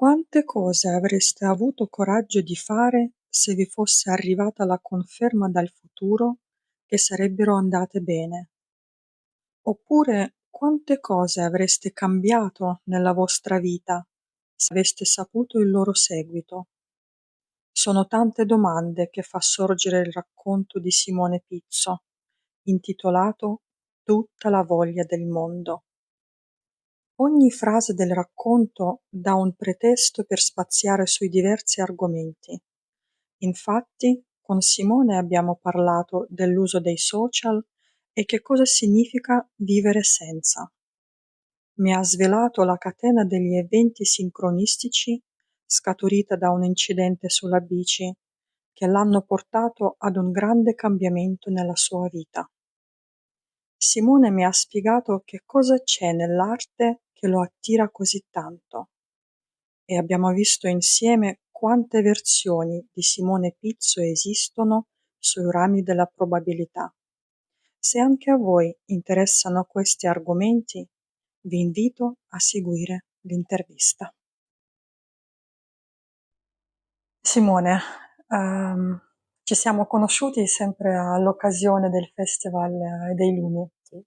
Quante cose avreste avuto coraggio di fare se vi fosse arrivata la conferma dal futuro che sarebbero andate bene? Oppure quante cose avreste cambiato nella vostra vita se aveste saputo il loro seguito? Sono tante domande che fa sorgere il racconto di Simone Pizzo, intitolato Tutta la voglia del mondo. Ogni frase del racconto dà un pretesto per spaziare sui diversi argomenti. Infatti, con Simone abbiamo parlato dell'uso dei social e che cosa significa vivere senza. Mi ha svelato la catena degli eventi sincronistici scaturita da un incidente sulla bici che l'hanno portato ad un grande cambiamento nella sua vita. Simone mi ha spiegato che cosa c'è nell'arte che lo attira così tanto e abbiamo visto insieme quante versioni di Simone Pizzo esistono sui rami della probabilità. Se anche a voi interessano questi argomenti, vi invito a seguire l'intervista. Simone, ci siamo conosciuti sempre all'occasione del Festival dei Lumi. Sì.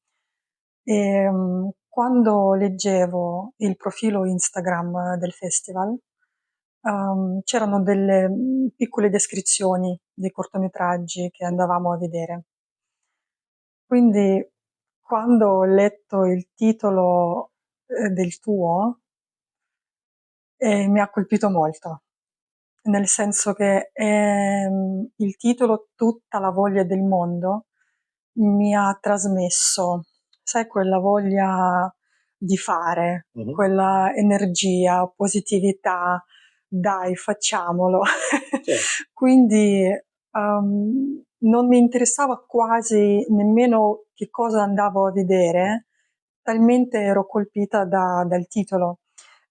E quando leggevo il profilo Instagram del festival, c'erano delle piccole descrizioni dei cortometraggi che andavamo a vedere. Quindi quando ho letto il titolo del tuo, mi ha colpito molto, nel senso che il titolo Tutta la voglia del mondo mi ha trasmesso, sai, quella voglia di fare, Mhm. quella energia, positività, dai, facciamolo. Certo. Quindi non mi interessava quasi nemmeno che cosa andavo a vedere, talmente ero colpita dal titolo.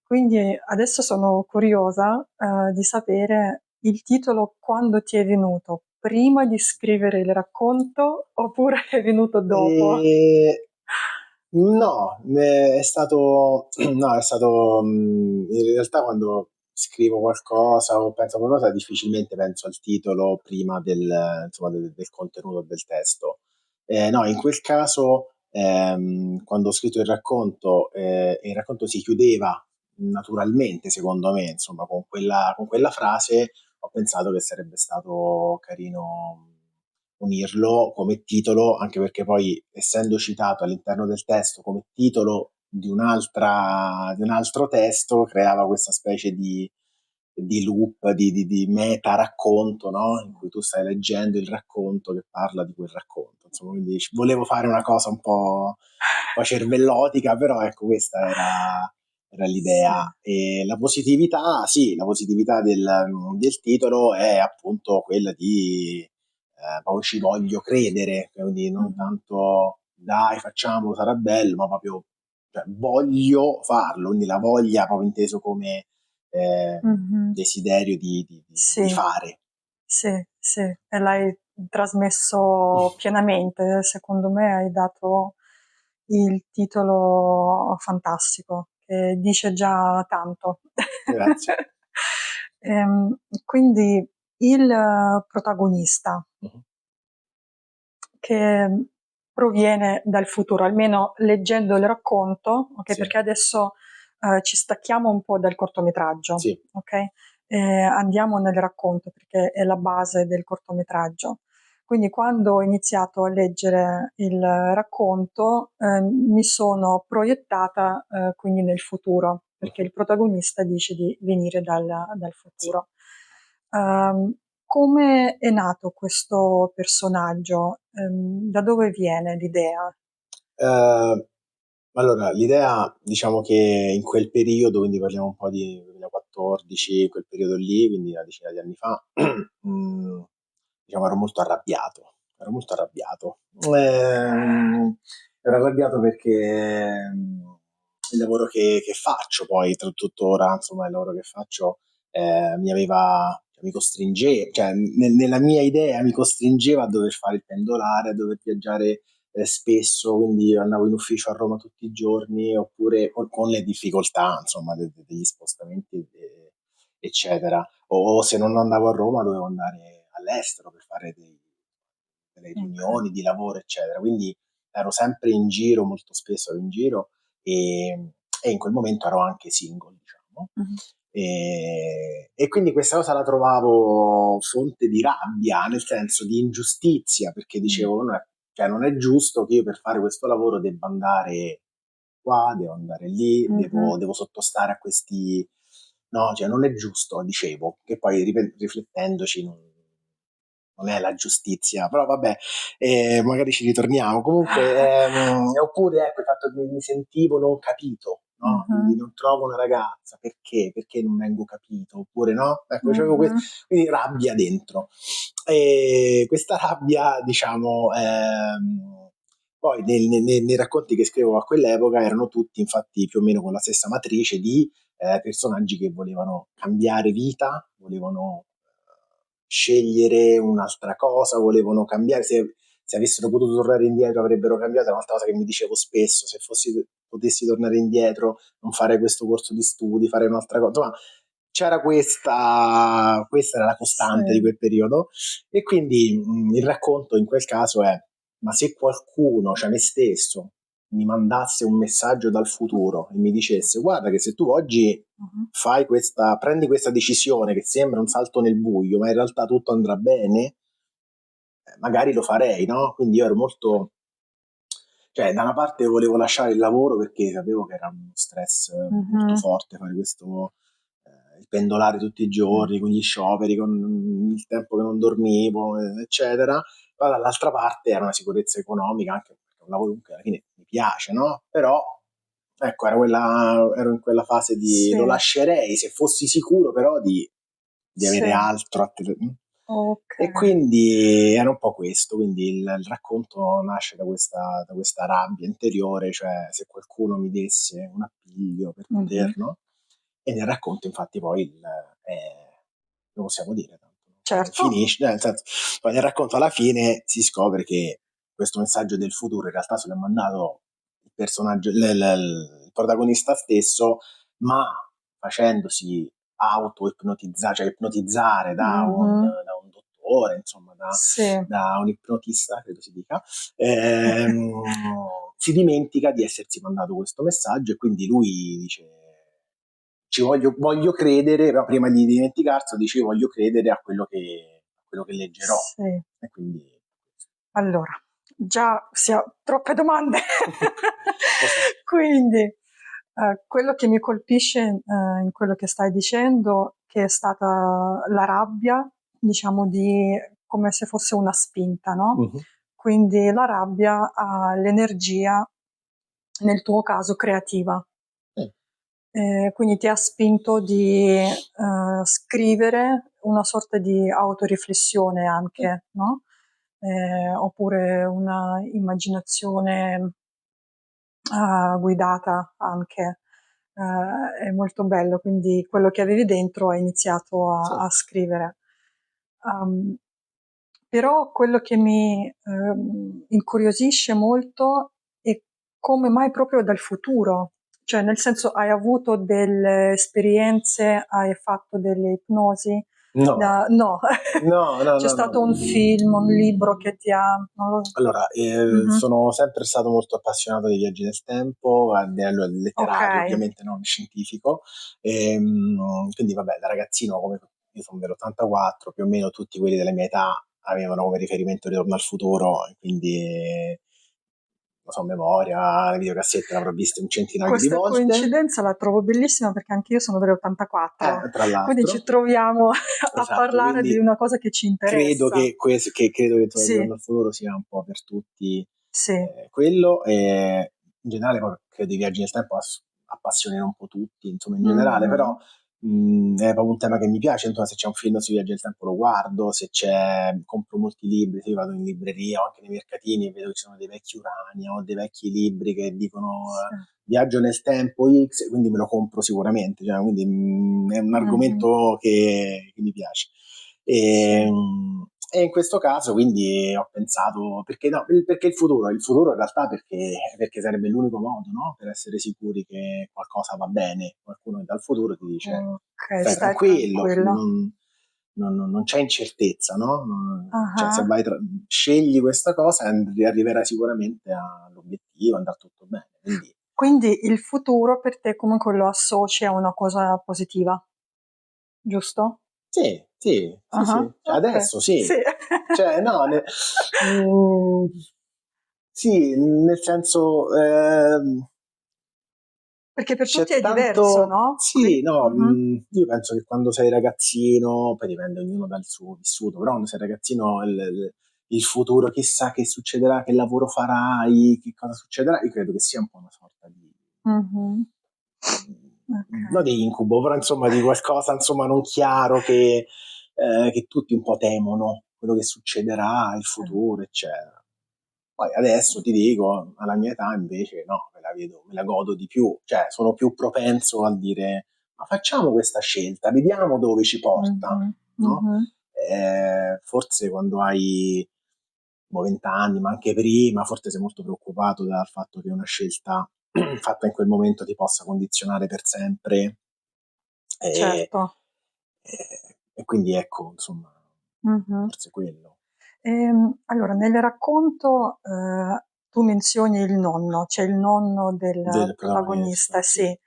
Quindi adesso sono curiosa di sapere il titolo quando ti è venuto, prima di scrivere il racconto oppure è venuto dopo? E... No, è stato, no, è stato, in realtà quando scrivo qualcosa o penso a qualcosa difficilmente penso al titolo prima insomma, del contenuto del testo. No, in quel caso, quando ho scritto il racconto si chiudeva naturalmente, secondo me, insomma, con quella frase, ho pensato che sarebbe stato carino unirlo come titolo, anche perché poi, essendo citato all'interno del testo come titolo di un altro testo, creava questa specie di loop, di meta racconto, no? In cui tu stai leggendo il racconto che parla di quel racconto. Insomma, quindi volevo fare una cosa un po' cervellotica, però ecco, era Sì. l'idea. E la positività, sì, la positività del titolo è appunto quella di proprio ci voglio credere, quindi non Mhm. tanto dai, facciamolo, sarà bello, ma proprio cioè, voglio farlo, quindi la voglia proprio inteso come Mhm. desiderio di Sì, fare. sì, sì, e l'hai trasmesso pienamente. Secondo me hai dato il titolo fantastico, che dice già tanto. Grazie. Quindi il protagonista Mhm. che proviene dal futuro, almeno leggendo il racconto, ok? Sì, Perché adesso ci stacchiamo un po' dal cortometraggio, sì. ok? Andiamo nel racconto perché è la base del cortometraggio. Quindi quando ho iniziato a leggere il racconto mi sono proiettata quindi nel futuro, perché Mhm. il protagonista dice di venire dal Sì. futuro. Ehm, Come è nato questo personaggio? Da dove viene l'idea? Eh, allora, l'idea, diciamo che in quel periodo, quindi parliamo un po' di 2014, quel periodo lì, quindi una decina di anni fa, mm, diciamo ero molto arrabbiato. Ero arrabbiato perché il lavoro che faccio poi, tuttora, insomma, il lavoro che faccio mi costringeva, cioè nella mia idea mi costringeva a dover fare il pendolare, a dover viaggiare spesso, quindi andavo in ufficio a Roma tutti i giorni, oppure con le difficoltà, insomma, degli spostamenti eccetera. O se non andavo a Roma dovevo andare all'estero per fare delle Okay. riunioni di lavoro, eccetera. Quindi ero sempre in giro, molto spesso ero in giro e in quel momento ero anche single, diciamo. Mh-mh. E quindi questa cosa la trovavo fonte di rabbia, nel senso di ingiustizia, perché Mh. dicevo, cioè, non è giusto che io per fare questo lavoro debba andare qua, devo andare lì, Mh-mh. devo sottostare a questi... No, cioè non è giusto, dicevo, che poi riflettendoci non è la giustizia, però vabbè, magari ci ritorniamo. Comunque, oppure ecco il fatto che mi sentivo non capito, no? Mh-mh. Quindi non trovo una ragazza, perché? Perché non vengo capito, oppure no? Ecco, c'avevo Mh-mh. quindi rabbia dentro. E questa rabbia, diciamo, poi nei racconti che scrivevo a quell'epoca erano tutti infatti più o meno con la stessa matrice di personaggi che volevano cambiare vita, volevano scegliere un'altra cosa, volevano cambiare, se avessero potuto tornare indietro avrebbero cambiato, è un'altra cosa che mi dicevo spesso, se potessi tornare indietro, non fare questo corso di studi, fare un'altra cosa, insomma c'era questa era la costante di Sì. quel periodo e quindi il racconto in quel caso è, ma se qualcuno, cioè me stesso, mi mandasse un messaggio dal futuro e mi dicesse guarda che se tu oggi Mh-mh. prendi questa decisione che sembra un salto nel buio, ma in realtà tutto andrà bene, magari lo farei, no? Quindi io ero molto, cioè da una parte volevo lasciare il lavoro perché sapevo che era uno stress molto Mh-mh. forte fare questo, il pendolare tutti i Mh. giorni, con gli scioperi, con il tempo che non dormivo, eccetera. Ma dall'altra parte era una sicurezza economica, anche perché è un lavoro che alla fine mi piace, no? Però ecco, ero in quella fase di Sì, lo lascerei se fossi sicuro però di sì. avere altro e Okay. quindi era un po' questo, quindi il racconto nasce da questa rabbia interiore, cioè se qualcuno mi desse un appiglio per Mh-mh. poterlo, e nel racconto infatti poi lo possiamo dire, tanto, no? Poi Certo. finisce, nel senso, poi nel racconto alla fine si scopre che questo messaggio del futuro in realtà se l'ha mandato il personaggio, il protagonista stesso, ma facendosi auto-ipnotizzare, cioè ipnotizzare Mh-mh. da un dottore, insomma, Sì. da un ipnotista, credo si dica, si dimentica di essersi mandato questo messaggio e quindi lui dice voglio credere, però prima di dimenticarselo dice voglio credere a quello che leggerò. Sì. E quindi... Allora, già troppe domande. Lo so. Quindi, quello che mi colpisce, in quello che stai dicendo, che è stata la rabbia, diciamo di come se fosse una spinta, no, Mhm. quindi la rabbia ha l'energia, nel tuo caso creativa. Sì. Quindi ti ha spinto di, scrivere una sorta di autoriflessione Sì. anche, no, oppure una immaginazione, guidata anche. È molto bello, quindi quello che avevi dentro hai iniziato Sì. a scrivere. Uhm, Però quello che mi, incuriosisce molto è come mai proprio dal futuro. Cioè, nel senso, hai avuto delle esperienze, hai fatto delle ipnosi? No, No, no, no, c'è no, stato un no. film, un libro che ti ha non lo Allora, mh-mh. sono sempre stato molto appassionato dei viaggi nel tempo, a livello letterario, Okay, ovviamente non scientifico. Quindi vabbè, da ragazzino, come io sono dell'84, più o meno tutti quelli della mia età avevano come riferimento Ritorno al futuro, e quindi lo so, a memoria, le videocassette l'avrò viste un centinaio di questa volte, coincidenza la trovo bellissima perché anch'io sono dell'84, tra quindi ci l'altro. troviamo a Esatto, parlare di quindi una cosa che ci interessa. credo che Sì, Ritorno al futuro sia un po' per tutti sì. quello e in generale poi credo i viaggi nel tempo appassionino un po' tutti, insomma in generale, però Mh-mh. è proprio un tema che mi piace, insomma se c'è un film sui viaggi nel tempo lo guardo, se c'è, compro molti libri, se io vado in libreria o anche nei mercatini e vedo che ci sono dei vecchi Urania o dei vecchi libri che dicono Sì. viaggio nel tempo X, quindi me lo compro sicuramente, cioè, quindi è un Mh-mh. argomento che mi piace. Sì. E, E in questo caso quindi ho pensato, perché no, perché il futuro in realtà perché sarebbe l'unico modo, no? Per essere sicuri che qualcosa va bene. Qualcuno che dal futuro ti dice Ok, stai stai tranquillo, tranquilla. non c'è incertezza, no? Cioè se Ah, scegli questa cosa arriverai sicuramente all'obiettivo, andrà tutto bene. Quindi quindi il futuro per te comunque lo associ a una cosa positiva, giusto? sì, sì, sì, Ah, sì. Cioè, ok, adesso sì. sì. Cioè, no, mm, sì, nel senso, Perché per tutti c'è è diverso, tanto... no? Sì, no, Mhm. io penso che quando sei ragazzino, poi dipende ognuno dal suo vissuto, però quando sei ragazzino il futuro, chissà che succederà, che lavoro farai, che cosa succederà, io credo che sia un po' una sorta di Mhm. Ok. non di incubo, però insomma di qualcosa insomma non chiaro che tutti un po' temono, quello che succederà, il Sì, futuro, eccetera. Poi sì. adesso ti dico, alla mia età invece no, me la vedo, me la godo di più, cioè sono più propenso a dire ma facciamo questa scelta, vediamo dove ci porta, Mhm. no? Mhm. Forse quando hai 20 anni, ma anche prima, forse sei molto preoccupato dal fatto che una scelta fatta in quel momento ti possa condizionare per sempre. E, Certo. e quindi ecco, insomma, Mhm. forse quello Allora, nel racconto tu menzioni il nonno, cioè il nonno del del protagonista, protagonista, sì. sì.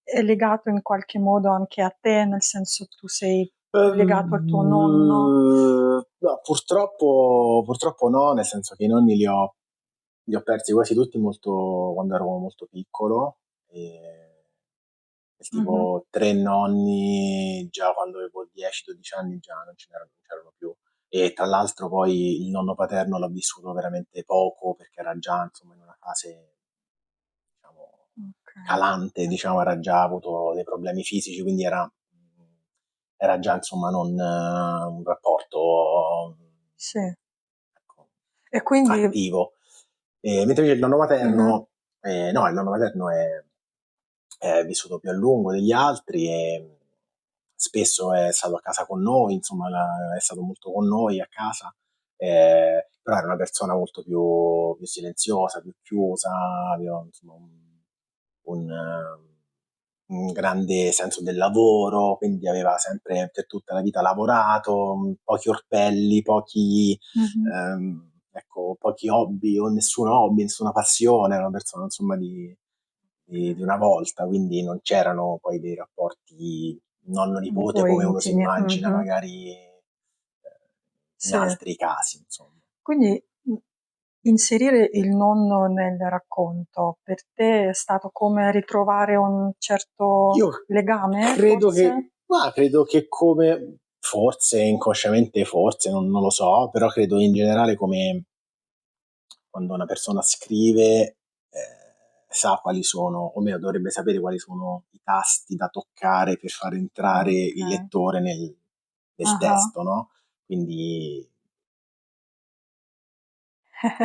È legato in qualche modo anche a te, nel senso tu sei legato al tuo nonno? No, purtroppo no, nel senso che i nonni li ho persi quasi tutti molto, quando ero molto piccolo. Del Mhm. tipo tre nonni, già quando avevo 10-12 anni già non c'erano più. E tra l'altro poi il nonno paterno l'ho vissuto veramente poco perché era già insomma in una fase diciamo, Ok, calante, diciamo, era già avuto dei problemi fisici, quindi era già insomma non un rapporto sì. ecco, E quindi, attivo. Mentre invece il nonno mhm, materno, no, il nonno materno è vissuto più a lungo degli altri e spesso è stato a casa con noi, insomma, è stato molto con noi a casa, però era una persona molto più silenziosa, più chiusa, aveva insomma, un, un grande senso del lavoro, quindi aveva sempre per tutta la vita lavorato, pochi orpelli, mhm, ecco, pochi hobby o nessun hobby, nessuna passione, era una persona insomma di una volta, quindi non c'erano poi dei rapporti un po' nonno-nipote come uno si intimi. immagina Mhm. magari in Sì. altri casi, insomma. Quindi inserire il nonno nel racconto per te è stato come ritrovare un certo Io legame, credo forse? che, ma credo che come, forse inconsciamente, forse, non lo so, però credo in generale come quando una persona scrive sa quali sono, o meglio dovrebbe sapere quali sono i tasti da toccare per far entrare Ok. il lettore nel Ah-ah. testo, no? Quindi,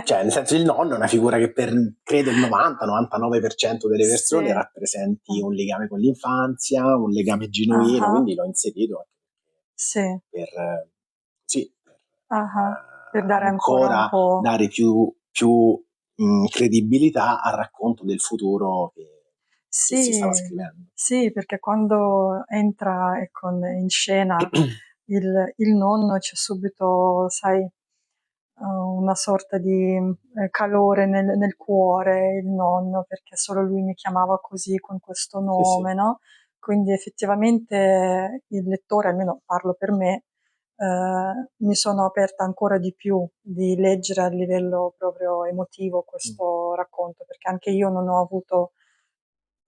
cioè, nel senso il nonno è una figura che per, credo, il 90-99% delle Sì. persone rappresenti un legame con l'infanzia, un legame genuino, Ah-ah. quindi l'ho inserito anche Sì. per, sì, per Ah-ah. Per dare ancora un ancora po'. dare più credibilità al racconto del futuro che si stava Sì, scrivendo. sì, perché quando entra, ecco, in scena il nonno c'è subito, sai, una sorta di calore nel cuore, il nonno, perché solo lui mi chiamava così, con questo Sì, sì. nome, no? Quindi effettivamente il lettore, almeno parlo per me, mi sono aperta ancora di più di leggere a livello proprio emotivo Mm. questo racconto, perché anche io non ho avuto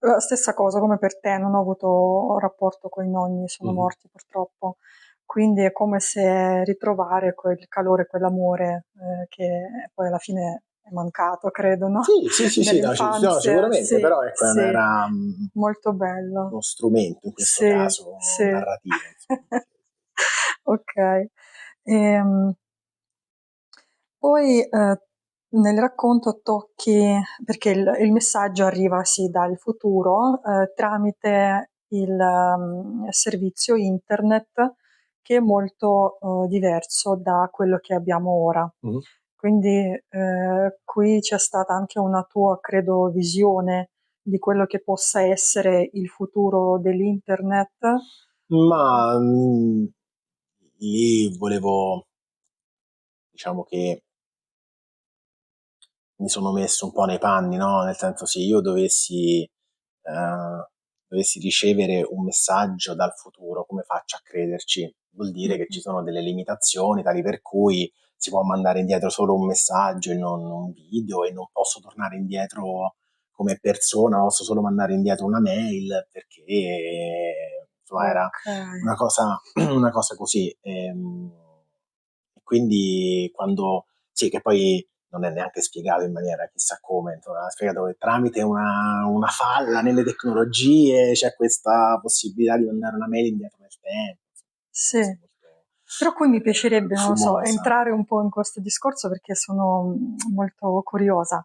la stessa cosa come per te, non ho avuto rapporto coi nonni, sono Mhm. morti purtroppo. Quindi è come se ritrovare quel calore, quell'amore, che poi alla fine è mancato, credo, no, Sì, sì, sì, sì, no, no, nell'infanzia. sicuramente, Sì, però ecco, sì, era molto bello. uno strumento in questo Sì, caso sì. narrativo, insomma. Okay. Ehm Poi, nel racconto tocchi perché il messaggio arriva sì dal futuro, tramite il servizio internet che è molto diverso da quello che abbiamo ora. Mhm. Quindi qui c'è stata anche una tua, credo, visione di quello che possa essere il futuro dell'internet. Ma lì volevo, diciamo che mi sono messo un po' nei panni, no? Nel senso, se io dovessi ricevere un messaggio dal futuro, come faccio a crederci? Vuol dire che ci Mhm. sono delle limitazioni tali per cui si può mandare indietro solo un messaggio e non un video, e non posso tornare indietro come persona, posso solo mandare indietro una mail, perché insomma era Ok, una cosa così. E quindi quando sì, che poi non è neanche spiegato in maniera chissà come, insomma, è spiegato che tramite una falla nelle tecnologie c'è questa possibilità di mandare una mail indietro nel tempo, una sì. cosa molto Però qui mi piacerebbe, non lo so, fumosa. entrare un po' in questo discorso perché sono molto curiosa.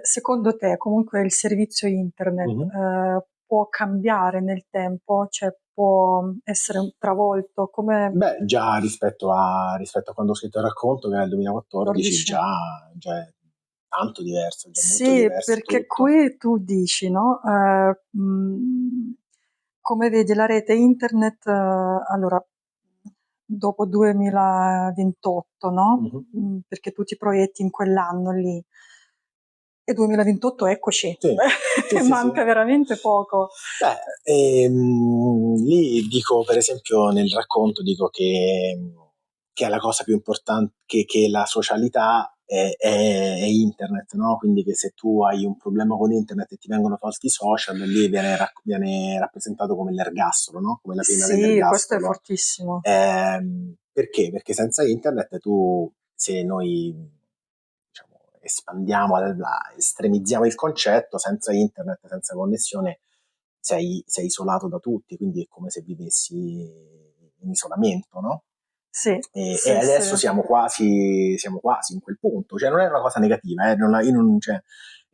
Secondo te, comunque, il servizio internet Mhm. può cambiare nel tempo, cioè può essere travolto come Beh, già rispetto a quando ho scritto il racconto, che era il 2014, 14? già è tanto diverso, già molto Sì, diverso perché tutto. qui tu dici, no? Come vedi la rete internet, allora, dopo 2028, no? Mhm. Perché tu ti proietti in quell'anno lì. E 2028, eccoci, Sì, sì, sì, sì. manca veramente poco. Beh, lì dico, per esempio, nel racconto dico che è la cosa più importante, che la socialità è internet, no? Quindi che se tu hai un problema con internet e ti vengono tolti i social, lì viene rappresentato come l'ergastolo, no? Come la pena Sì, questo è dell'ergastolo. fortissimo. Perché? Perché senza internet tu, se noi diciamo, espandiamo, estremizziamo il concetto, senza internet, senza connessione, sei isolato da tutti, quindi è come se vivessi in isolamento, no? Sì, E sì, sì. adesso siamo quasi in quel punto, cioè non è una cosa negativa, io non, cioè,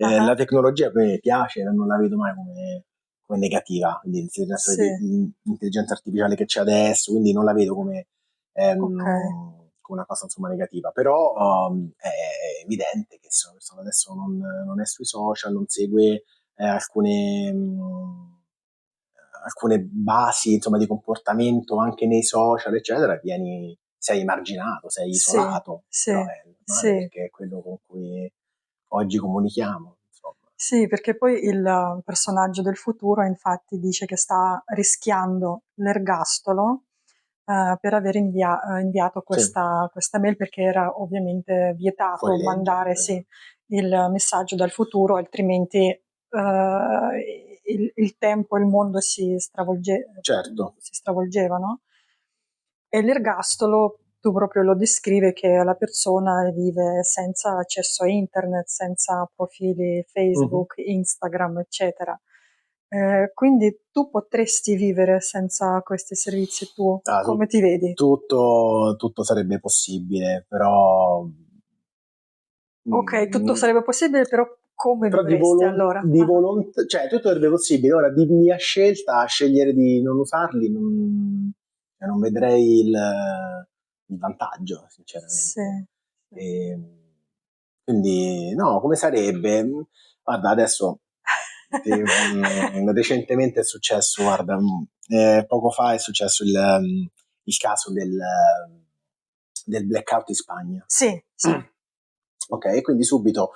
Ah ah, la tecnologia a me piace, non la vedo mai come negativa, quindi sì, l'intelligenza artificiale che c'è adesso, quindi non la vedo ok. come una cosa insomma negativa, però è evidente che se una persona adesso non è sui social, non segue alcune basi insomma di comportamento anche nei social eccetera, sei emarginato, sei Sì, isolato, sì, però è normale sì. perché è quello con cui oggi comunichiamo, insomma. Sì, perché poi il personaggio del futuro infatti dice che sta rischiando l'ergastolo per aver inviato Sì, questa mail perché era ovviamente fuori vietato legge, mandare sì, il messaggio dal futuro, altrimenti il tempo, il mondo certo, si stravolgeva, no? E l'ergastolo, tu proprio lo descrivi che la persona vive senza accesso a internet, senza profili mhm. Facebook, Instagram, eccetera. Quindi tu potresti vivere senza questi servizi tu? Ah, Come ti vedi? tutto sarebbe possibile, però Ok, tutto mm, sarebbe possibile, però come però vivresti allora? di volontà, cioè tutto sarebbe possibile. Ora, di mia scelta, a scegliere di non usarli, non vedrei il vantaggio, Sì, sinceramente. sì. E, quindi, no, come sarebbe? Guarda, adesso, recentemente è successo, guarda, poco fa è successo il caso del blackout in Spagna. Sì, sì. Ok, quindi subito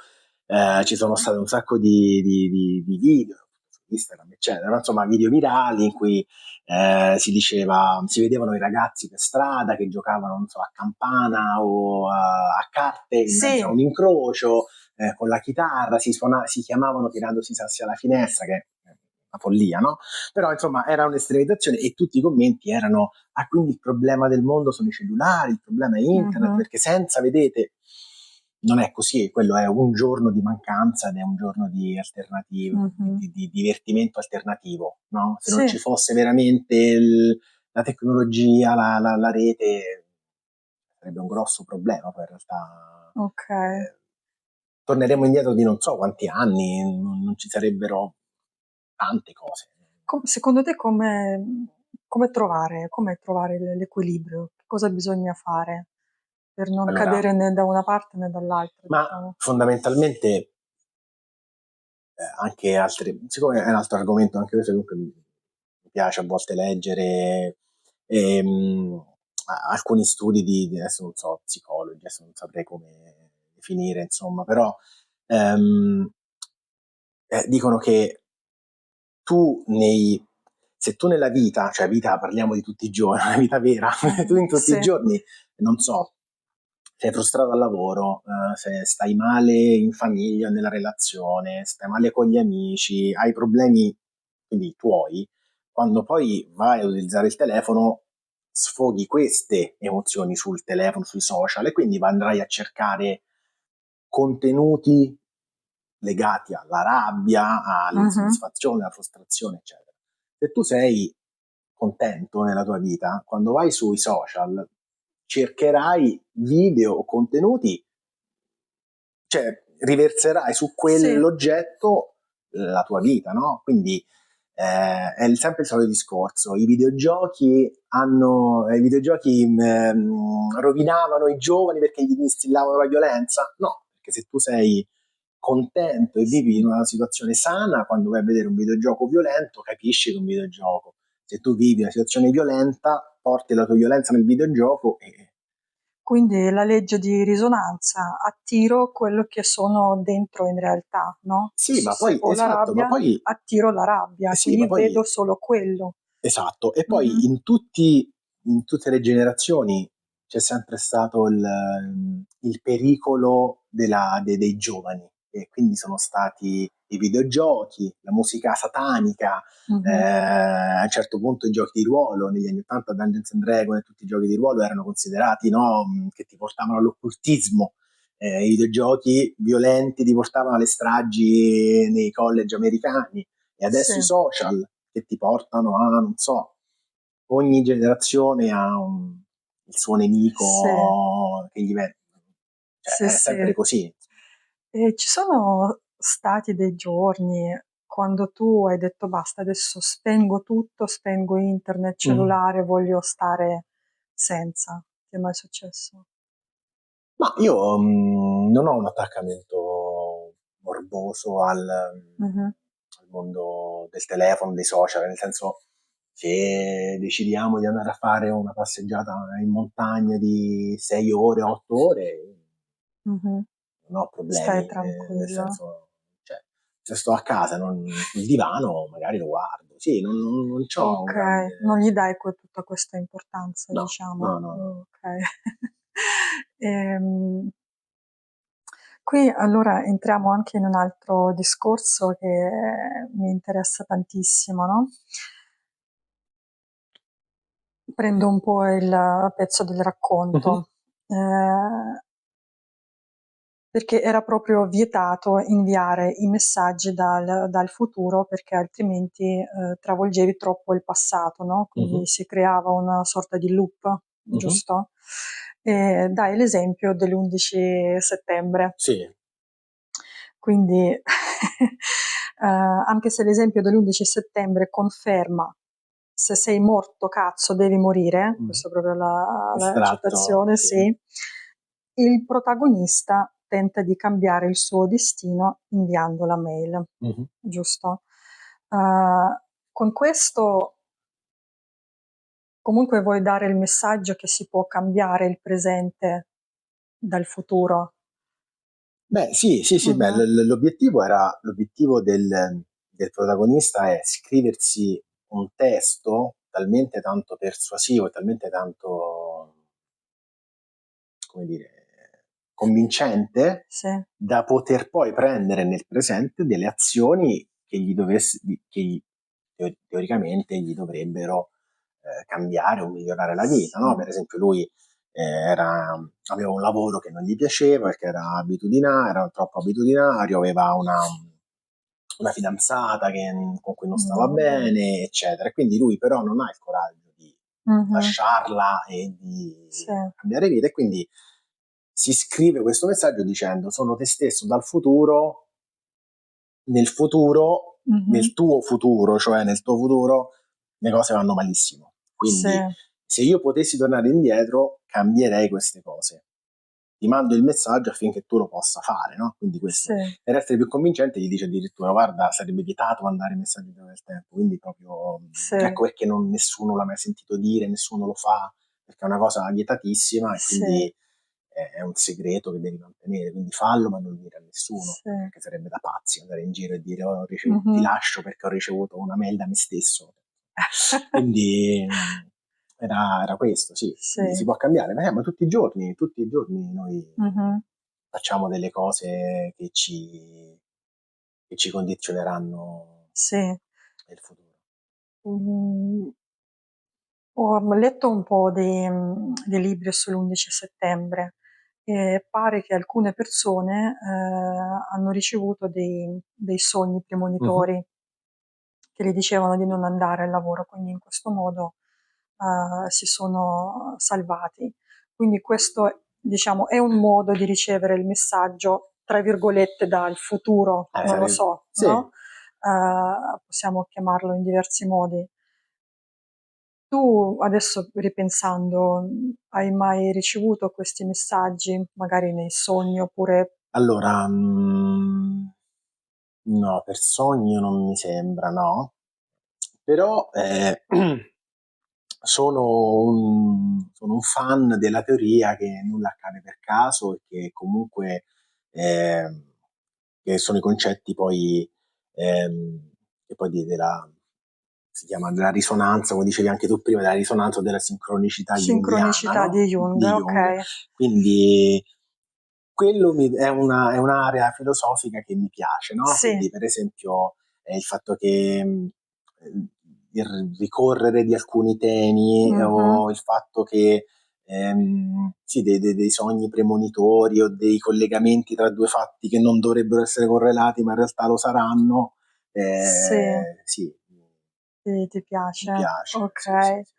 ci sono state un sacco di video su Instagram, eccetera, insomma, video virali in cui si vedevano i ragazzi per strada che giocavano, non so, a campana o a carte in mezzo a Sì, un incrocio, con la chitarra, si chiamavano tirandosi i sassi alla finestra, che è una follia, no? Però insomma era un'estremizzazione e tutti i commenti erano: ah, quindi il problema del mondo sono i cellulari, il problema è internet, mhm, perché senza, vedete, non è così, quello è un giorno di mancanza ed è un giorno di alternativo, mhm. di divertimento alternativo, no? Se non Sì, ci fosse veramente la tecnologia, la rete, sarebbe un grosso problema poi in realtà. ok. Torneremo indietro di non so quanti anni, non ci sarebbero tante cose. Secondo te come come trovare l'equilibrio? Che cosa bisogna fare per non Allora, cadere né da una parte né dall'altra, ma diciamo? fondamentalmente anche altri, siccome è un altro argomento, anche questo comunque mi piace a volte leggere alcuni studi adesso non so, psicologi, adesso non saprei come definire, insomma, però ehm, dicono che tu nei se tu nella vita, cioè vita parliamo di tutti i giorni, la vita vera, tu in tutti i Sì, giorni, non so, sei frustrato al lavoro, se stai male in famiglia, nella relazione, stai male con gli amici, hai problemi, quindi tuoi, quando poi vai ad utilizzare il telefono, sfoghi queste emozioni sul telefono, sui social, e quindi andrai a cercare contenuti legati alla rabbia, mhm, all'insoddisfazione, alla frustrazione, eccetera. Se tu sei contento nella tua vita, quando vai sui social cercherai video o contenuti, cioè riverserai su sì, quell'oggetto la tua vita, no? Quindi è sempre il solito discorso. I videogiochi rovinavano i giovani perché gli instillavano la violenza? No, perché se tu sei contento e vivi in sì. una situazione sana, quando vai a vedere un videogioco violento, capisci che è un videogioco. Se tu vivi una situazione violenta, porti la tua violenza nel videogioco e Quindi la legge di risonanza, attiro quello che sono dentro in realtà, no? sì, ma Se poi ho la esatto, rabbia, attiro la rabbia, sì, ma quindi poi vedo solo quello. esatto, e poi Mhm. in tutte le generazioni c'è sempre stato il pericolo dei giovani, e quindi sono stati i videogiochi, la musica satanica, Mhm. a un certo punto i giochi di ruolo, negli anni 80 Dungeons and Dragons e tutti i giochi di ruolo erano considerati, no, che ti portavano all'occultismo. I videogiochi violenti ti portavano alle stragi nei college americani, e Sì, adesso i social che ti portano a, non so, ogni generazione ha il suo sì, nemico che gli vende. sì, Cioè, è sì. sempre così. E ci sono stati dei giorni quando tu hai detto basta, adesso spengo tutto, spengo internet, Mm. cellulare, voglio stare senza. Ti è mai successo? Ma io non ho un attaccamento morboso Mhm, al mondo del telefono, dei social, nel senso, se decidiamo di andare a fare una passeggiata in montagna di 6 ore, 8 ore, mhm. non ho Stai problemi, nel tranquillo. senso, cioè, se sto a casa sul divano magari lo guardo, sì, non c'ho un Okay, non grande... gli dai tutta questa importanza, No, no, diciamo. no, no. Okay. Ehm, Qui allora entriamo anche in un altro discorso che mi interessa tantissimo, no, prendo un po' il pezzo del Mhm, racconto. Ehm Perché era proprio vietato inviare i messaggi dal futuro, perché altrimenti, travolgevi troppo il passato, no, mhm, quindi si creava una sorta di loop, mhm. giusto? Dai l'esempio dell'11 settembre. Sì. Quindi, anche se l'esempio dell'11 settembre conferma: "Se sei morto, cazzo, devi morire", Mhm. questa è proprio la Estratto, citazione, sì. sì, il protagonista tenta di cambiare il suo destino inviando la mail, Mhm. giusto? Con questo comunque vuoi dare il messaggio che si può cambiare il presente dal futuro. Beh, sì, sì, sì, beh, Mh-mh. l'obiettivo del protagonista è scriversi un testo talmente tanto persuasivo e talmente tanto, come dire, convincente Sì, da poter poi prendere nel presente delle azioni teoricamente gli dovrebbero cambiare o migliorare la vita, sì. no? Per esempio lui aveva un lavoro che non gli piaceva perché era troppo abitudinario, aveva una fidanzata con cui non stava No. bene, eccetera. E quindi lui però non ha il coraggio di Mh-mh. lasciarla e di Sì. cambiare vita, e quindi si scrive questo messaggio dicendo: sono te stesso dal futuro, Mh-mh. nel tuo futuro, cioè nel tuo futuro, le cose vanno malissimo. quindi sì, se io potessi tornare indietro cambierei queste cose, ti mando il messaggio affinché tu lo possa fare, no? Quindi questo. sì, Per essere più convincente gli dice addirittura guarda sarebbe vietato mandare messaggi nel tempo, quindi proprio sì, ecco perché nessuno l'ha mai sentito dire, nessuno lo fa, perché è una cosa vietatissima e sì, quindi è un segreto che devi mantenere, quindi fallo ma non lo dire a nessuno, sì. perché sarebbe da pazzi andare in giro e dire ti Mhm. lascio perché ho ricevuto una mail da me stesso. Quindi era questo, sì. Sì. Quindi si può cambiare, ma tutti i giorni noi Mhm. facciamo delle cose che ci condizioneranno Sì. nel futuro. Mm, ho letto un po' dei libri sull'11 settembre e pare che alcune persone hanno ricevuto dei sogni Mhm. premonitori che gli dicevano di non andare al lavoro, quindi in questo modo si sono salvati. Quindi questo, diciamo, è un modo di ricevere il messaggio, tra virgolette, dal futuro, non lo so, Sì, no? Possiamo chiamarlo in diversi modi. Tu adesso ripensando, hai mai ricevuto questi messaggi, magari nei sogni oppure... allora, no, per sogno non mi sembra, no. Però sono un fan della teoria che nulla accade per caso e che comunque ehm, che sono i concetti poi che poi si chiama della risonanza, come dicevi anche tu prima, della risonanza o della sincronicità junghiana, Sincronicità no? di Jung, Di Jung. ok. Quindi è un'area filosofica che mi piace, no? Sì, Quindi per esempio il fatto che il ricorrere di alcuni temi mhm, o il fatto che sì, dei sogni premonitori o dei collegamenti tra due fatti che non dovrebbero essere correlati ma in realtà lo saranno, sì, sì, ti mi piace, piace, ok. sì, sì, sì.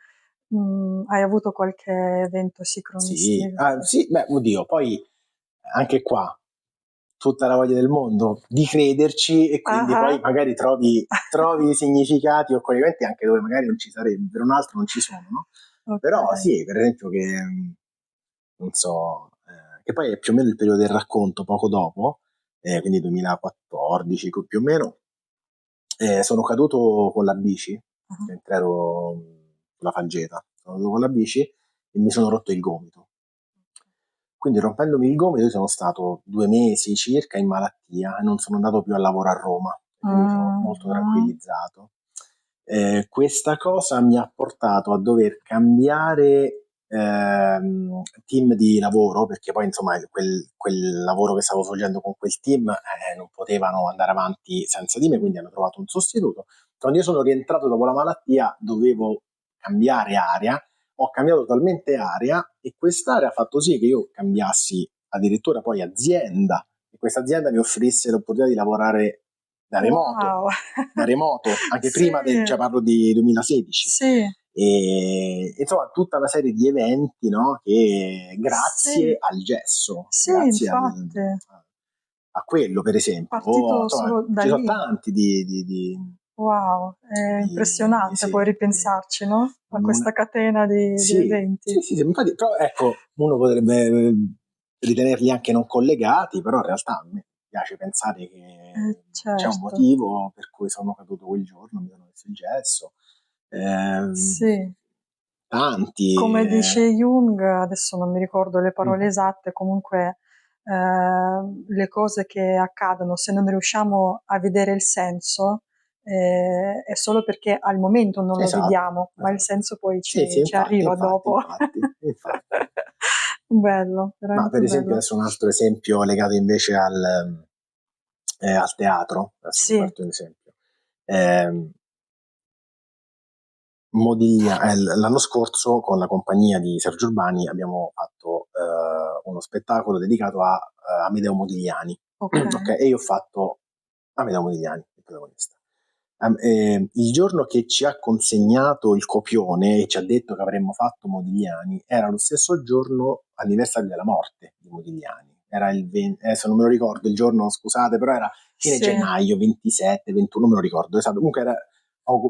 Hai avuto qualche evento Sì, sincronistico? ah, sì, beh, oddio, poi anche qua tutta la voglia del mondo di crederci e quindi Ah, poi magari trovi significati o collegamenti anche dove magari non ci sarebbero, per un altro non ci sono, no? ok, Però sì, per esempio che, non so, che poi è più o meno il periodo del racconto, poco dopo, quindi 2014 più o meno, sono caduto con la bici, ah, mentre ero sulla faggeta, sono caduto con la bici e mi sono rotto il gomito. Quindi rompendomi il gomito io sono stato 2 mesi circa in malattia e non sono andato più al lavoro a Roma, e quindi mi sono molto mhm, tranquillizzato. Questa cosa mi ha portato a dover cambiare team di lavoro, perché poi insomma quel lavoro che stavo svolgendo con quel team non potevano andare avanti senza di me, quindi hanno trovato un sostituto. Quando io sono rientrato dopo la malattia dovevo cambiare area, ho cambiato totalmente area e quest'area ha fatto sì che io cambiassi addirittura poi azienda e questa azienda mi offrisse l'opportunità di lavorare da remoto, wow, anche sì, prima del, cioè parlo di 2016. sì, E insomma tutta una serie di eventi, no, che sì, grazie al gesso, sì, grazie infatti, a quello per esempio, partito insomma solo da ci sono lì. tanti Wow, è di impressionante poi esempi. ripensarci, no? A Una- questa catena di sì, eventi. sì, sì, sì, infatti, però ecco, uno potrebbe ritenerli anche non collegati, però in realtà a me piace pensare che c'è un Certo, motivo per cui sono caduto quel giorno, mi sono messo il gesso. sì. Tanti, Come dice Jung, adesso non mi ricordo le parole mhm, esatte, comunque le cose che accadono, se non riusciamo a vedere il senso, è solo perché al momento non lo esatto, vediamo, ma il esatto. senso poi Sì, sì, ci arriva dopo. infatti. Bello, Ma veramente per esempio bello. adesso un altro esempio legato invece al teatro, adesso ti Sì, porto un esempio. Ehm, l'anno scorso con la compagnia di Sergio Urbani abbiamo fatto uno spettacolo dedicato a Amedeo Modigliani. ok. Ok, e io ho fatto Amedeo Modigliani, il protagonista. Il giorno che ci ha consegnato il copione e ci ha detto che avremmo fatto Modigliani era lo stesso giorno anniversario della morte di Modigliani. Era il 20, adesso non me lo ricordo il giorno, scusate, però era fine Sì, gennaio, 27, 21, non me lo ricordo esatto. Comunque era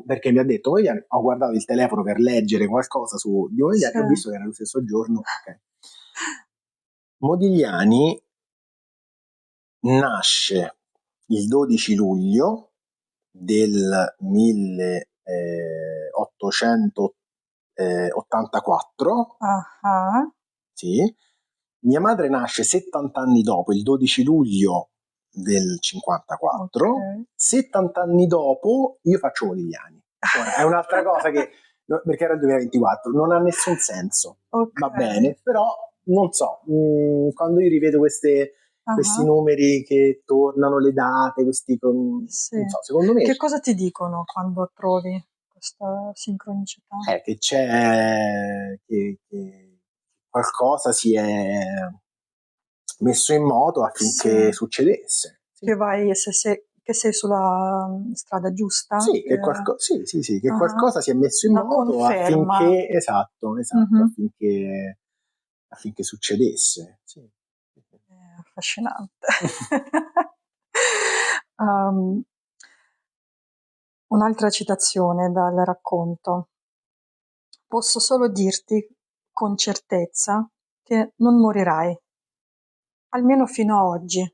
perché mi ha detto Modigliani, ho guardato il telefono per leggere qualcosa di Modigliani Sì. e ho visto che era lo stesso giorno. Ok. Modigliani nasce il 12 luglio del 1884, Ah-ah. sì. Mia madre nasce 70 anni dopo, il 12 luglio del 54. Okay. 70 anni dopo io faccio Modigliani. Ora, è un'altra cosa che, perché era il 2024, non ha nessun senso. Va Okay. bene, però non so, quando io rivedo questi Ah-ah. numeri che tornano, le date, Sì. non so, secondo me Che cosa ti dicono quando trovi questa sincronicità? che c'è, che qualcosa si è messo in moto Sì. affinché succedesse. Sì, Che vai che sei sulla, strada giusta? sì, sì, sì, sì, che Ah-ah. qualcosa si è messo in Una moto conferma. affinché, esatto, esatto, Mh-mh. affinché succedesse. Sì. Affascinante. Uhm, Un'altra citazione dal racconto: "Posso solo dirti con certezza che non morirai, almeno fino a oggi".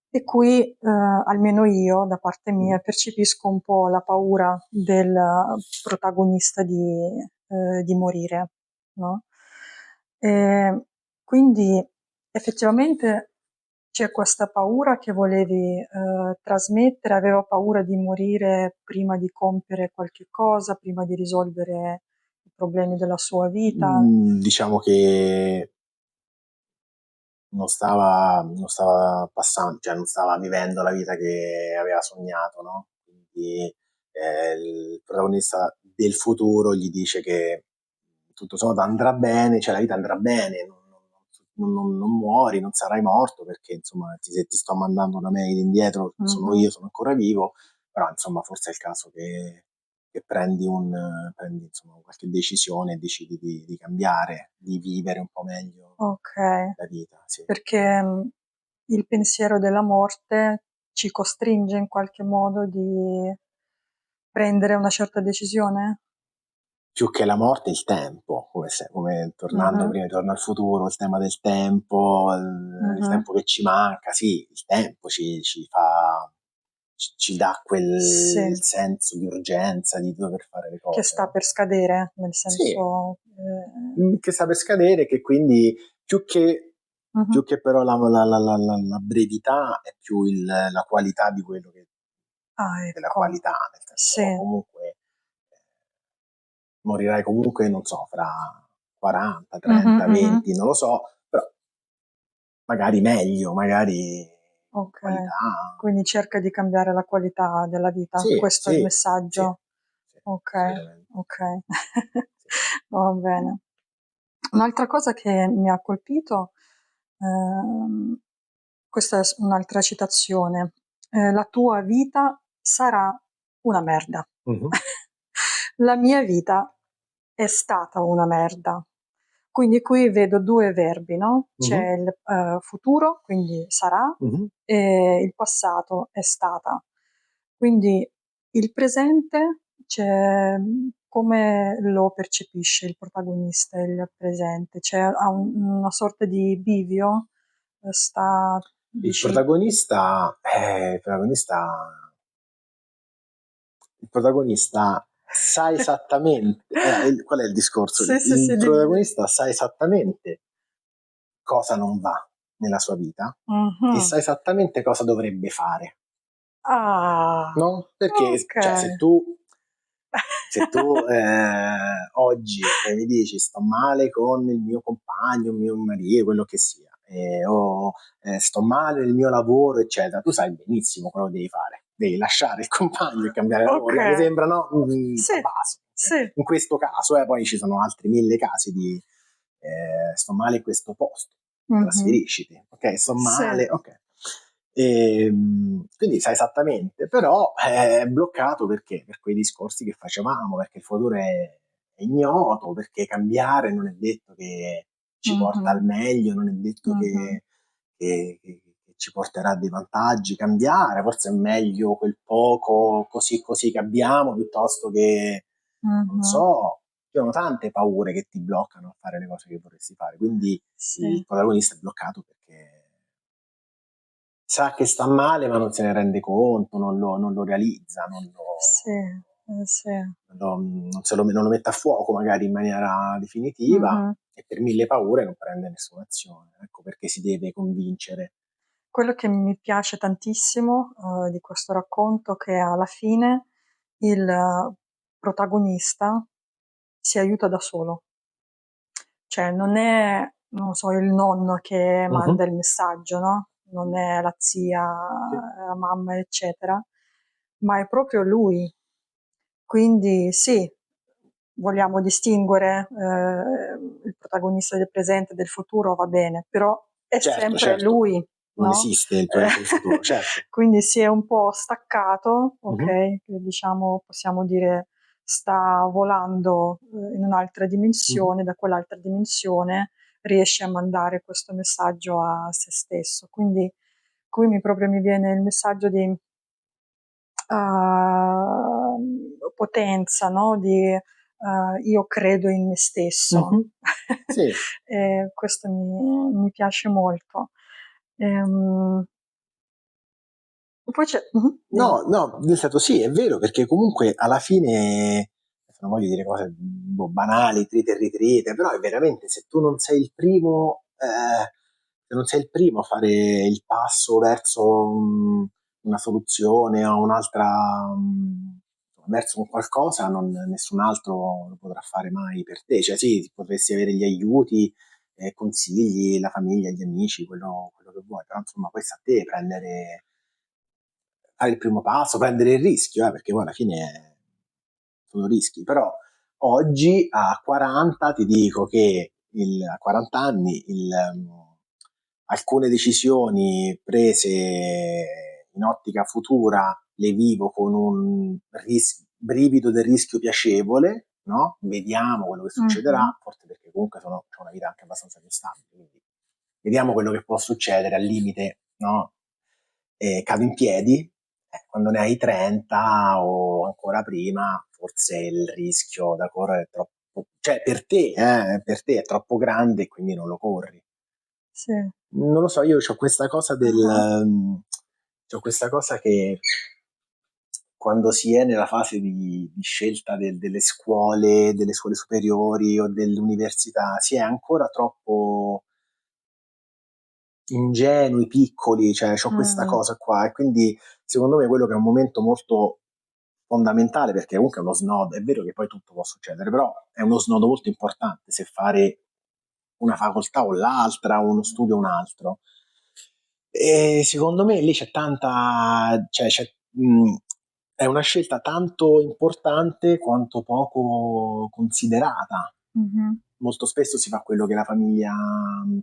E qui, almeno io, da parte mia, percepisco un po' la paura del protagonista di morire, no, ehm, quindi effettivamente c'è questa paura che volevi, trasmettere, aveva paura di morire prima di compiere qualche cosa, prima di risolvere i problemi della sua vita. Diciamo che non stava passando, cioè non stava vivendo la vita che aveva sognato, no? Quindi il protagonista del futuro gli dice che tutto sommato andrà bene, cioè la vita andrà bene, non muori, non sarai morto perché insomma se ti sto mandando una mail indietro sono Mh-mh. io, sono ancora vivo, però insomma forse è il caso che prendi insomma qualche decisione e decidi di cambiare, di vivere un po' meglio Okay. la vita, sì. Perché, il pensiero della morte ci costringe in qualche modo di prendere una certa decisione? Più che la morte, il tempo, come tornando Mh-mh, prima di Torno al futuro, il tema del tempo, il mh-mh. tempo che ci manca, sì, il tempo ci fa, ci dà Sì, quel senso di urgenza di dover fare le che cose, sta no? per scadere, nel Sì, senso, che sta per scadere, che quindi più che, mh-mh. più che però la brevità è più la qualità di quello che, Ah, della ecco. qualità, nel senso Sì. comunque morirai comunque, non so, fra 40, Mh-mh, 30, mh-mh. 20, non lo so, però magari meglio, magari Okay. qualità. Quindi cerca di cambiare la qualità della vita, Sì, questo è il sì, sì, messaggio? sì, Okay, assolutamente. okay. Sì. Va bene. Un'altra cosa che mi ha colpito, ehm, questa è un'altra citazione, "La tua vita sarà una merda". Mhm, La mia vita è stata una merda. Quindi qui vedo 2 verbi, no, mhm, c'è il, futuro, quindi sarà, mhm. e il passato è stata. Quindi il presente c'è, come lo percepisce il protagonista il presente? C'è ha una sorta di bivio? Sta Il dici protagonista, il protagonista sa esattamente, qual è il discorso? sì, sì, Il sì, dimmi, dimmi. protagonista sa esattamente cosa non va nella sua vita e Mh-mh. sa esattamente cosa dovrebbe fare. Ah, No? Perché, cioè, se okay. tu, se tu oggi mi dici sto male con il mio compagno, il mio marito, quello che sia, o sto male nel mio lavoro, eccetera, tu sai benissimo quello che devi fare. Devi lasciare il compagno e cambiare lavoro, che mi Okay. sembra no, la Sì, base. Ok? sì. In questo caso, poi ci sono altri 1000 casi di sto male in questo posto, Mh-mh. trasferisciti, ok? Sto Sì. male, ok. Quindi sa esattamente, però è bloccato perché? Per quei discorsi che facevamo, perché il futuro è ignoto, perché cambiare non è detto che ci porta Mh-mh. al meglio, non è detto Mh-mh. che ci porterà dei vantaggi, cambiare, forse è meglio quel poco così così che abbiamo piuttosto che, non Mhm. so, ci sono tante paure che ti bloccano a fare le cose che vorresti fare, quindi il Sì, protagonista è bloccato perché sa che sta male ma non se ne rende conto, non lo realizza, sì, sì. non lo mette a fuoco magari in maniera definitiva Mhm. e per mille paure non prende nessuna azione. Ecco perché si deve convincere. Quello che mi piace tantissimo, di questo racconto, che alla fine il protagonista si aiuta da solo. Cioè non è, non so, il nonno che Mhm. manda il messaggio, no? Non è la zia, Sì. la mamma, eccetera, ma è proprio lui. Quindi sì, vogliamo distinguere il protagonista del presente e del futuro, va bene, però è Certo, sempre certo, lui, non no? esiste il Eh, presente e il futuro, certo. quindi si è un po' staccato, ok? Mhm. Che diciamo, possiamo dire, sta volando in un'altra Mhm. dimensione, da quell'altra dimensione riesce a mandare questo messaggio a se stesso. Quindi qui proprio mi viene il messaggio di potenza, no? Di io credo in me stesso. Mhm. Sì. E questo mi piace molto. Ehm, poi c'è, dimmi. No, no, nel senso sì, è vero, perché comunque alla fine, non voglio dire cose banali, trite e ritrite, però è veramente, se tu non sei il primo, se non sei il primo a fare il passo verso una soluzione o un'altra, verso un qualcosa, nessun altro lo potrà fare mai per te. Cioè sì, potresti avere gli aiuti, consigli, la famiglia, gli amici, quello che vuoi, però insomma poi sta a te prendere fare il primo passo, prendere il rischio, perché poi alla fine sono rischi, però oggi a 40 ti dico che a 40 anni alcune decisioni prese in ottica futura le vivo con un brivido del rischio piacevole, no? Vediamo quello che succederà, Mhm. forse perché comunque c'ho una vita anche abbastanza più stabile, quindi vediamo quello che può succedere al limite, no? Cado in piedi, quando ne hai 30 o ancora prima, forse il rischio da correre è troppo, cioè per te è troppo grande e quindi non lo corri. Sì. Non lo so, io ho questa cosa Ah, c'ho questa cosa che quando si è nella fase di scelta delle scuole superiori o dell'università, si è ancora troppo ingenui, piccoli, cioè c'ho questa mm, cosa qua e quindi secondo me quello che è un momento molto fondamentale perché comunque è uno snodo, è vero che poi tutto può succedere, però è uno snodo molto importante se fare una facoltà o l'altra, uno studio o un altro. E secondo me lì c'è tanta, è una scelta tanto importante quanto poco considerata. mhm, Molto spesso si fa quello che la famiglia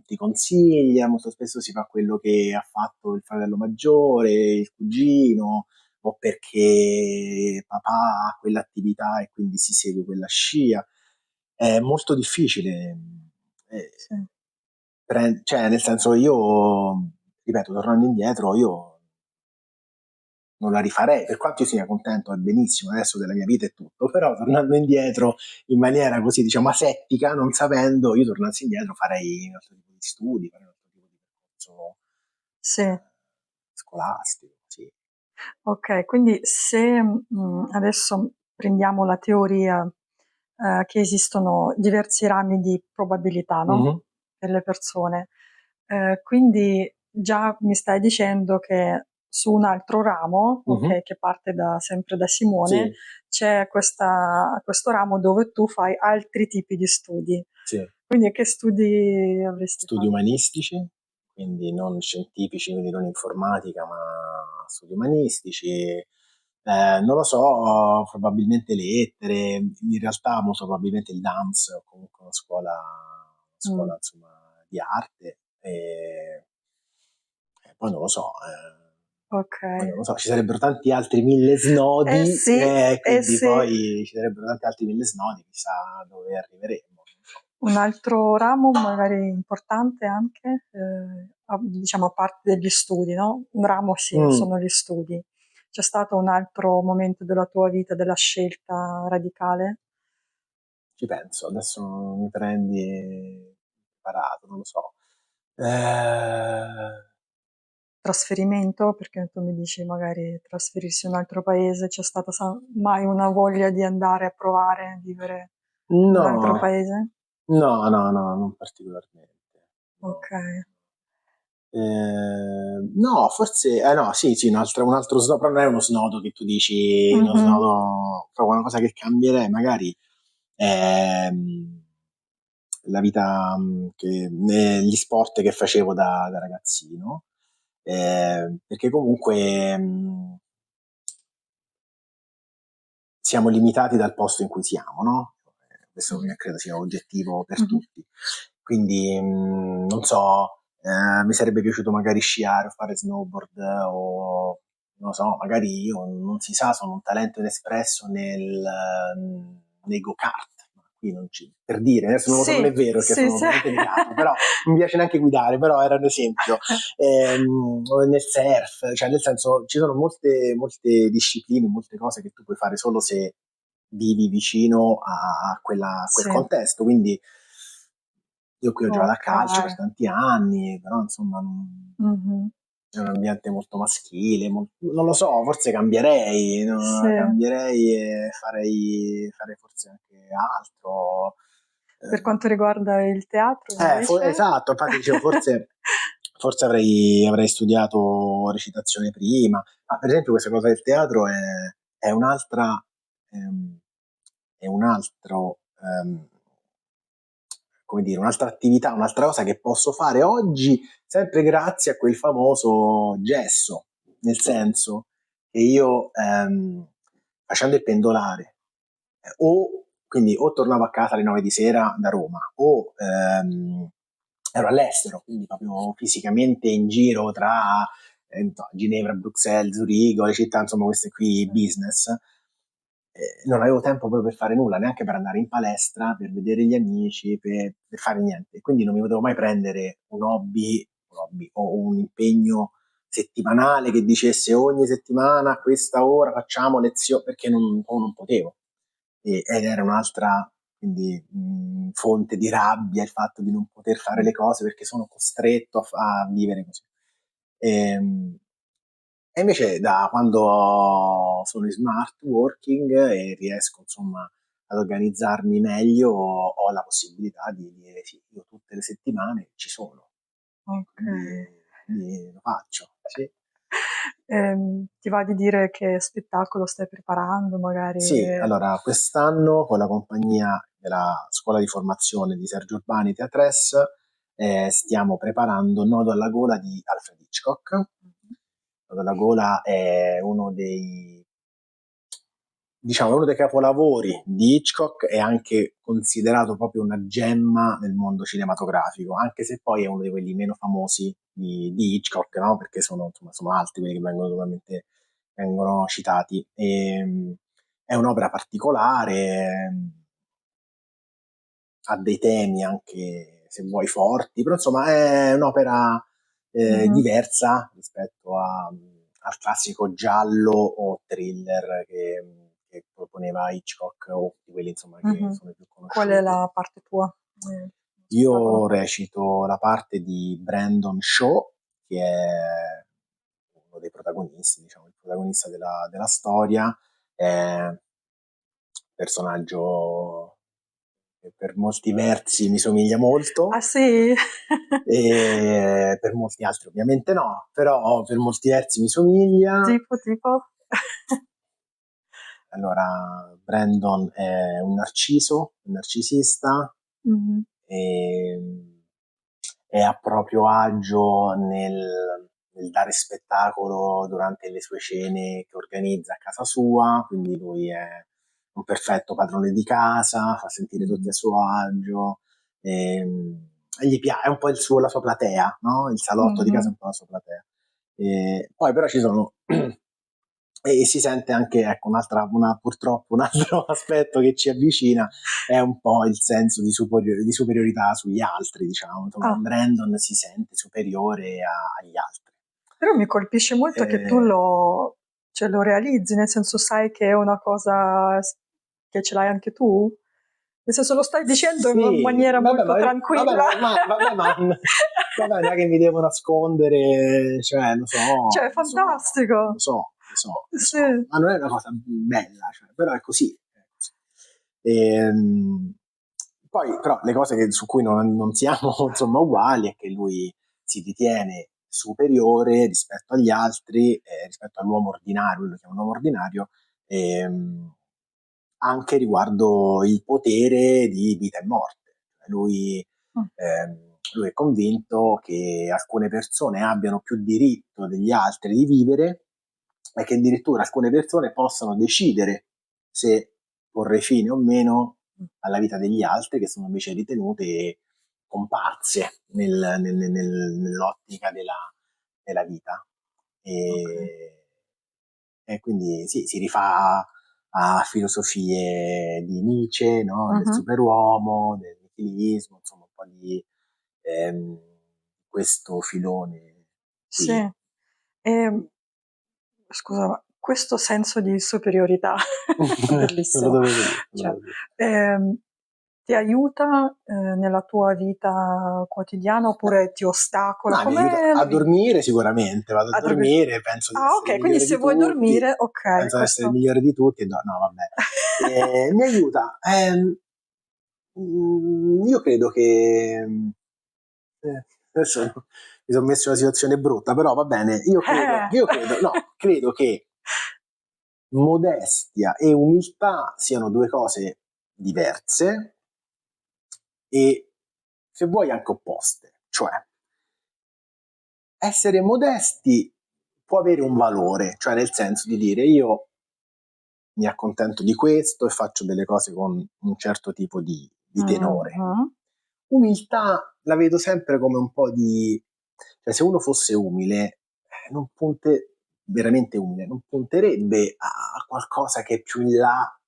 ti consiglia, molto spesso si fa quello che ha fatto il fratello maggiore, il cugino, o perché papà ha quell'attività e quindi si segue quella scia. È molto difficile. eh, sì. cioè, nel senso, io, ripeto, tornando indietro, io non la rifarei, per quanto io sia contento e benissimo adesso della mia vita e tutto, però tornando indietro in maniera così, diciamo, asettica, non sapendo, io tornassi indietro farei un altro tipo di studi, farei un altro tipo di percorso Sì. scolastico, sì. Ok, quindi se adesso prendiamo la teoria che esistono diversi rami di probabilità, no? Mhm, Per le persone, quindi già mi stai dicendo che su un altro ramo, mhm, ok, che parte sempre da Simone, sì, c'è questo ramo dove tu fai altri tipi di studi. sì. Quindi che studi avresti Studi fatto? umanistici, quindi non scientifici, quindi non informatica, ma studi umanistici. Non lo so, probabilmente lettere, in realtà molto probabilmente il DAMS, o comunque una Mm, scuola insomma, di arte. E poi non lo so, ok. poi non lo so, ci sarebbero tanti altri mille snodi, Eh quindi sì, poi ci sarebbero tanti altri mille snodi, chissà dove arriveremo. Non so. Un altro ramo magari importante anche, diciamo a parte degli studi, no? Un ramo sì, Mm, sono gli studi. C'è stato un altro momento della tua vita, della scelta radicale? ci penso, adesso mi prendi parato, non lo so. Eh, Trasferimento? Perché tu mi dici magari trasferirsi in un altro paese, c'è stata mai una voglia di andare a provare a vivere in un altro no, paese? no, no, no, non particolarmente. Ok. No. No, forse, no, sì, sì, un altro snodo, però non è uno snodo che tu dici, uno Mhm, snodo, proprio una cosa che cambierei, magari ehm, la vita, gli sport che facevo da ragazzino, perché comunque siamo limitati dal posto in cui siamo, no? Questo mhm, credo sia oggettivo per mhm. tutti. Quindi, non so, mi sarebbe piaciuto magari sciare o fare snowboard o non lo so, magari io non si sa, sono un talento inespresso nei go-kart. Ma qui non ci, per dire, adesso non lo so, non è Sì, vero perché sì, sono sì. veramente negato, però non mi piace neanche guidare, però era un esempio. Nel surf, cioè nel senso ci sono molte discipline, molte cose che tu puoi fare solo se vivi vicino a quel Sì, contesto. Quindi io qui ho giocato a ok. calcio per tanti anni, però insomma Mhm. è un ambiente molto maschile, non lo so, forse cambierei, Sì. no? Cambierei e farei forse anche altro. Per quanto riguarda il teatro invece? Esatto, infatti dicevo, forse avrei studiato recitazione prima, ma per esempio questa cosa del teatro è un'altra, ehm, è un altro, come dire, un'altra attività, un'altra cosa che posso fare oggi, sempre grazie a quel famoso gesso, nel senso che io facendo il pendolare o quindi o tornavo a casa alle 9 di sera da Roma o ero all'estero, quindi proprio fisicamente in giro tra no, Ginevra, Bruxelles, Zurigo, le città, insomma queste qui business. Non avevo tempo proprio per fare nulla, neanche per andare in palestra, per vedere gli amici, per fare niente. Quindi non mi potevo mai prendere un hobby o un impegno settimanale che dicesse ogni settimana a questa ora facciamo lezione, perché non potevo. Ed era un'altra quindi, fonte di rabbia il fatto di non poter fare le cose perché sono costretto a vivere così. Ehm, E invece da quando sono in smart working e riesco insomma ad organizzarmi meglio, ho la possibilità di dire sì, io tutte le settimane ci sono, Ok. quindi lo faccio. Sì. Ti va di dire che spettacolo stai preparando, magari? Sì, allora quest'anno con la compagnia della scuola di formazione di Sergio Urbani Teatres stiamo preparando Nodo alla gola di Alfred Hitchcock. Nodo alla gola è uno dei capolavori di Hitchcock, è anche considerato proprio una gemma nel mondo cinematografico, anche se poi è uno di quelli meno famosi di Hitchcock, no? Perché insomma, sono altri quelli che vengono citati. È un'opera particolare, ha dei temi anche, se vuoi, forti, però insomma è un'opera Mhm, diversa rispetto al classico giallo o thriller che proponeva Hitchcock o di quelli insomma che mhm. sono i più Qual è conosciuti. la parte tua nel Io spettacolo? recito la parte di Brandon Shaw, che è uno dei protagonisti, diciamo, il protagonista della storia, è un personaggio che per molti versi mi somiglia molto, Ah sì? e per molti altri ovviamente no, però per molti versi mi somiglia. Tipo? Allora, Brandon è un narciso, un narcisista, Mhm, e è a proprio agio nel dare spettacolo durante le sue cene che organizza a casa sua, quindi lui è un perfetto padrone di casa, fa sentire tutti a mhm, suo agio, e gli piace, è un po' la sua platea, no? Il salotto di casa è mhm, un po' la sua platea. Poi però ci sono e si sente anche, ecco, purtroppo un altro aspetto che ci avvicina è un po' il senso di superiorità sugli altri, diciamo. Insomma, Ah, Brandon si sente superiore agli altri. però mi colpisce molto che tu Eh, cioè, lo realizzi, nel senso sai che è una cosa che ce l'hai anche tu? Nel senso lo stai dicendo in sì, maniera vabbè, molto tranquilla. vabbè, non è che mi devo nascondere, cioè, Cioè, è lo fantastico. so, lo so, lo Sì. so, ma non è una cosa bella, cioè, però è così. È così. Ehm, Poi, però, le cose su cui non siamo, insomma, uguali è che lui si ritiene superiore rispetto agli altri, rispetto all'uomo ordinario, lui lo chiama un uomo ordinario, ehm, anche riguardo il potere di vita e morte. Mm, Lui è convinto che alcune persone abbiano più diritto degli altri di vivere e che addirittura alcune persone possano decidere se porre fine o meno mm. alla vita degli altri, che sono invece ritenute comparse nell'ottica della vita. Ok. E, e quindi sì, si rifà a filosofie di Nietzsche, no? Del Mhm. superuomo, del nichilismo, insomma un po' di ehm, questo filone qui. Sì. E, scusa, ma questo senso di superiorità, Non lo bellissimo, dovevo dire, non lo cioè, dovevo dire. ehm, ti aiuta nella tua vita quotidiana oppure ti ostacola? Ma mi aiuta Come la a vivi? dormire sicuramente, vado a A dormire? dormire, penso di Ah, essere il ok, quindi migliore se di vuoi tutti, dormire, ok, penso di essere il questo. migliore di tutti, e no, vabbè. Mi aiuta. Io credo che adesso mi sono messo in una situazione brutta, però va bene. No, credo che modestia e umiltà siano due cose diverse e se vuoi anche opposte. Cioè, essere modesti può avere un valore, cioè nel senso di dire io mi accontento di questo e faccio delle cose con un certo tipo di tenore. Mhm. Umiltà la vedo sempre come un po' di... cioè se uno fosse umile, non punte, veramente umile, non punterebbe a qualcosa che è più in là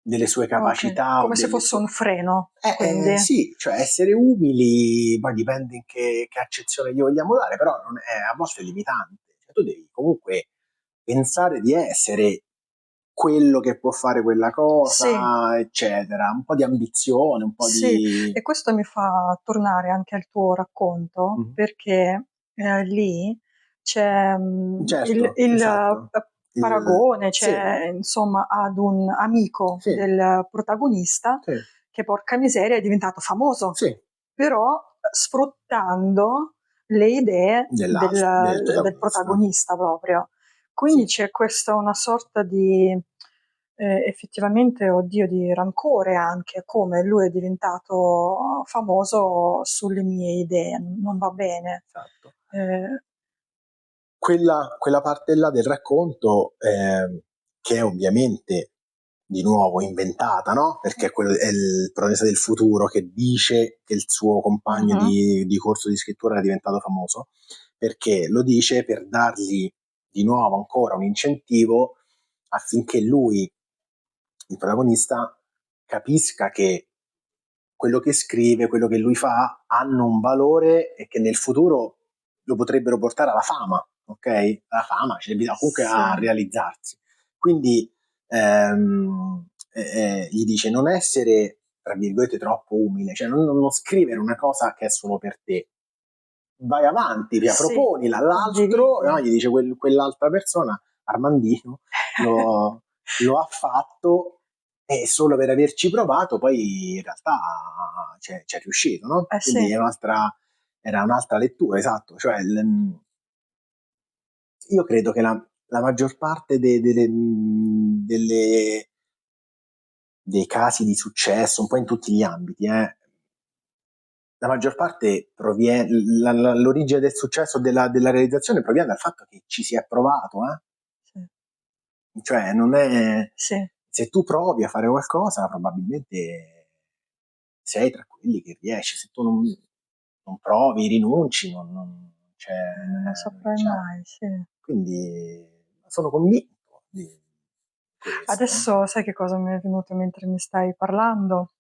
delle sue Ok, capacità o come se delle fosse sue... un freno, quindi. Sì, cioè essere umili, poi dipende in che accezione gli vogliamo dare, però non è, a volte è limitante. Cioè, tu devi comunque pensare di essere quello che può fare quella Sì, cosa, eccetera. Un po' di ambizione, un po' sì, di... e questo mi fa tornare anche al tuo racconto, Mhm. perché lì c'è Certo, il esatto. paragone, Sì, c'è insomma ad un amico sì, del protagonista sì, che porca miseria è diventato famoso, sì, però sfruttando le idee del del protagonista. protagonista proprio. Sì. Quindi c'è questa una sorta di effettivamente, oddio, di rancore anche, come lui è diventato famoso sulle mie idee, non va bene. Esatto. Eh, Quella parte là del racconto, che è ovviamente di nuovo inventata, no? Perché è il protagonista del futuro che dice che il suo compagno mhm, di corso di scrittura era diventato famoso, perché lo dice per dargli di nuovo ancora un incentivo affinché lui, il protagonista, capisca che quello che scrive, quello che lui fa, hanno un valore e che nel futuro lo potrebbero portare alla fama, ok? Alla fama, comunque sì, a realizzarsi. Quindi gli dice non essere, tra virgolette, troppo umile, cioè non scrivere una cosa che è solo per te. Vai avanti, sì, proponila all'altro, no? condividi. Gli dice quell'altra persona, Armandino, lo, lo ha fatto e solo per averci provato poi in realtà c'è riuscito, no? Eh sì, Quindi era un'altra lettura, esatto, cioè io credo che la maggior parte dei casi di successo, un po' in tutti gli ambiti, la maggior parte proviene, l'origine del successo della realizzazione proviene dal fatto che ci si è provato, eh? sì, Cioè non è... sì, se tu provi a fare qualcosa probabilmente sei tra quelli che riesci, se tu non provi, rinunci, non c'è... non lo saprei c'è. mai, sì. Quindi sono convinto di questo. Adesso sai che cosa mi è venuto mentre mi stai parlando?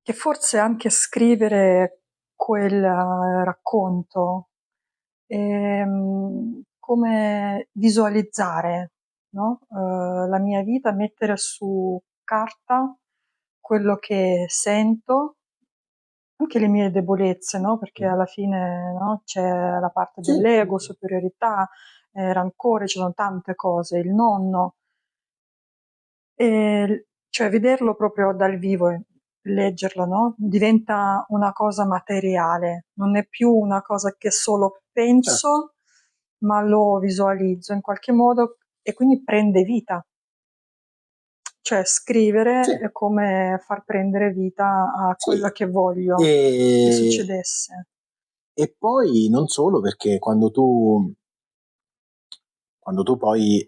Che forse anche scrivere quel racconto, come visualizzare, no? La mia vita, mettere su carta quello che sento, anche le mie debolezze, no? Perché Mhm. alla fine, no, c'è la parte Sì, sì, dell'ego, sì. superiorità, rancore, ci sono tante cose, il nonno. Cioè vederlo proprio dal vivo e leggerlo, no? Diventa una cosa materiale, non è più una cosa che solo Certo. penso, ma lo visualizzo in qualche modo e quindi prende vita. Cioè Sì, scrivere è come far prendere vita a quello sì. che voglio che E, succedesse. e poi non solo perché quando tu poi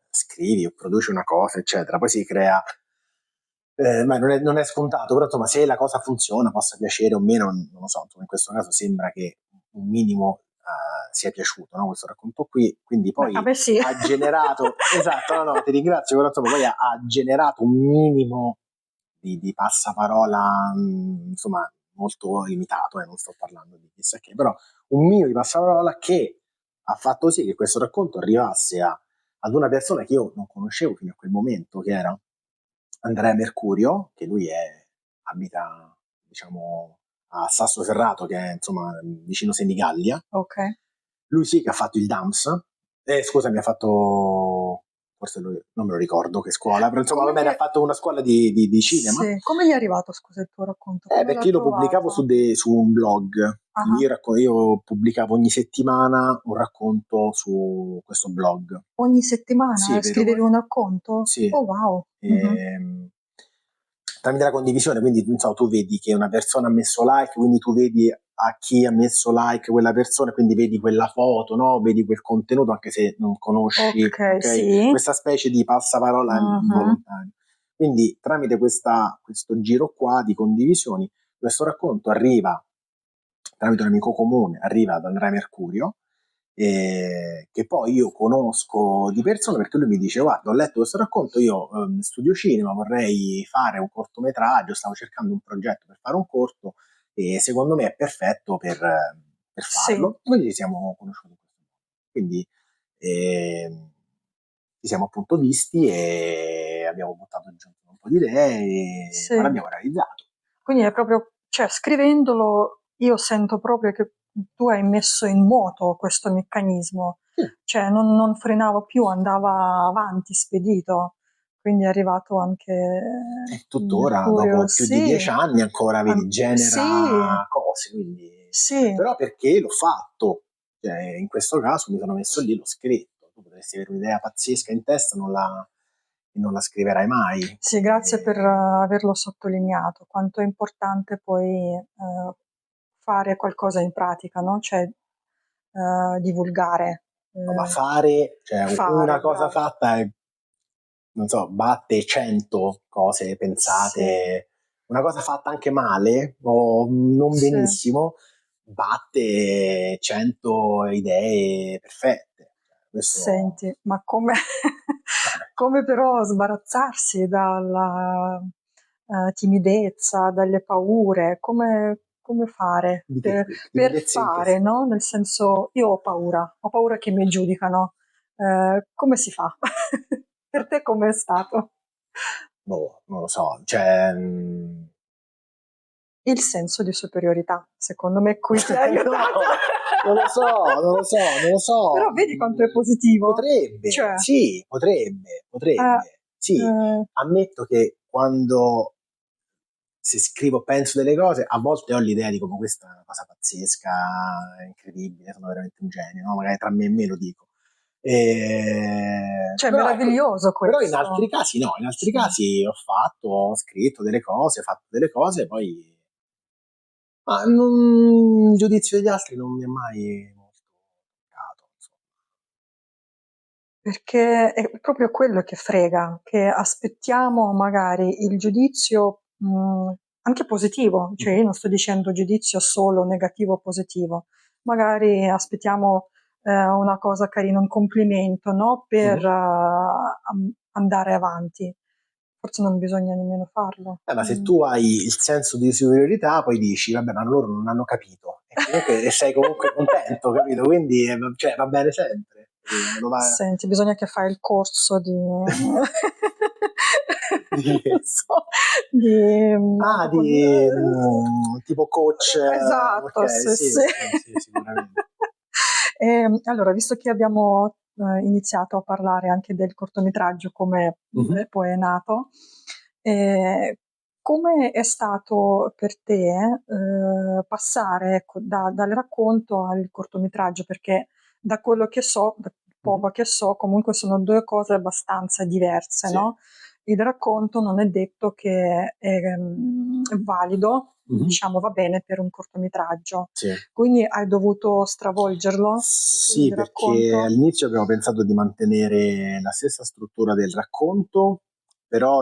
scrivi o produci una cosa, eccetera, poi si crea, ma non è scontato, però insomma se la cosa funziona, possa piacere o meno, non lo so, insomma, in questo caso sembra che un minimo sia piaciuto, no, questo racconto qui, quindi Beh, a poi me sì. ha generato, esatto, no, no, ti ringrazio, però insomma poi ha generato un minimo di passaparola, insomma, molto limitato, non sto parlando di chissà che, però un minimo di passaparola che ha fatto sì che questo racconto arrivasse ad una persona che io non conoscevo fino a quel momento, che era Andrea Mercurio, che abita, diciamo, a Sassoferrato, che è insomma vicino Senigallia. Ok. Lui sì che ha fatto il DAMS, scusami, ha fatto, forse non me lo ricordo che scuola, però insomma va Come gli bene, ha è... fatto una scuola di cinema. Sì. Come gli è arrivato, scusa, il tuo racconto? Come l'ha Perché io lo pubblicavo trovato? su un blog, quindi Ah. io pubblicavo ogni settimana un racconto su questo blog. Ogni settimana Sì, scrivevi un racconto? sì. Oh wow. Mhm. Ehm, Tramite la condivisione, quindi non so, tu vedi che una persona ha messo like, quindi tu vedi a chi ha messo like quella persona, quindi vedi quella foto, no? Vedi quel contenuto anche se non conosci, Ok, ok? sì. Questa specie di passaparola Mhm. involontario. Quindi tramite questo giro qua di condivisioni, questo racconto arriva tramite un amico comune, arriva ad Andrea Mercurio, che poi io conosco di persona perché lui mi dice guarda ho letto questo racconto, io studio cinema, vorrei fare un cortometraggio, stavo cercando un progetto per fare un corto e secondo me è perfetto per Sì, farlo. Quindi ci siamo conosciuti. Quindi ci siamo appunto visti e abbiamo buttato giù un po' di idee e sì. poi l'abbiamo realizzato. Quindi è proprio, cioè scrivendolo io sento proprio che tu hai messo in moto questo meccanismo, Sì. cioè non frenava più, andava avanti spedito. Quindi è arrivato anche E il tuttora, Mercurio, dopo più di sì, 10 anni, ancora vedi, sì, genera cose, quindi. sì, Però perché l'ho fatto? Cioè, in questo caso mi sono messo lì, l'ho scritto. Tu potresti avere un'idea pazzesca in testa e non la scriverai mai. sì, grazie per averlo sottolineato, quanto è importante poi fare qualcosa in pratica, no? Cioè divulgare, Ma fare, cioè una fare, cosa bravo. fatta è, non so, batte 100 cose Sì, pensate. Una cosa fatta anche male o non sì. benissimo, batte 100 idee perfette. Questo. Senti, ma come, come però sbarazzarsi dalla timidezza, dalle paure, come fare Di che? per, per Timidezza in che fare, senso? no? Nel senso, io ho paura che mi giudicano. Come si fa? Per te com'è stato? Boh, non lo so, cioè. Il senso di superiorità, secondo me qui ti ha aiutato. No, non lo so, non lo so, non lo Però so. vedi quanto è positivo? Potrebbe, Cioè, sì, potrebbe, eh, potrebbe. Sì, eh, ammetto che quando se scrivo penso delle cose, a volte ho l'idea di come questa è una cosa pazzesca, incredibile, sono veramente un genio, no? Magari tra me e me lo dico. cioè, Però, ecco, meraviglioso però in altri questo. casi no, in altri Sì. casi ho scritto delle cose, ho fatto delle cose, poi il giudizio degli altri non mi è mai molto toccato, insomma. Perché è proprio quello che frega, che aspettiamo magari il giudizio anche positivo, cioè Mhm. io non sto dicendo giudizio solo negativo o positivo, magari aspettiamo una cosa carina, un complimento, no? Per Mhm. andare avanti. Forse non bisogna nemmeno farlo. Ma se tu hai il senso di superiorità, poi dici, vabbè, ma loro non hanno capito. E comunque e sei comunque contento, capito? Quindi cioè, va bene sempre. Capito? Quando va... Senti, bisogna che fai il corso di, di non so, di, no, Ah, proprio di, tipo coach, esatto, ok, sì, sì, sì. sì, sì, sicuramente. Allora, visto che abbiamo iniziato a parlare anche del cortometraggio, come Mhm. poi è nato, eh, come è stato per te passare, ecco, dal racconto al cortometraggio? Perché da quello che so, da Mhm. poco che so, comunque sono due cose abbastanza diverse, Sì. no? Il racconto non è detto che è valido, Mhm. diciamo va bene per un cortometraggio. Sì. Quindi hai dovuto stravolgerlo, Sì, il perché racconto? all'inizio abbiamo pensato di mantenere la stessa struttura del racconto, però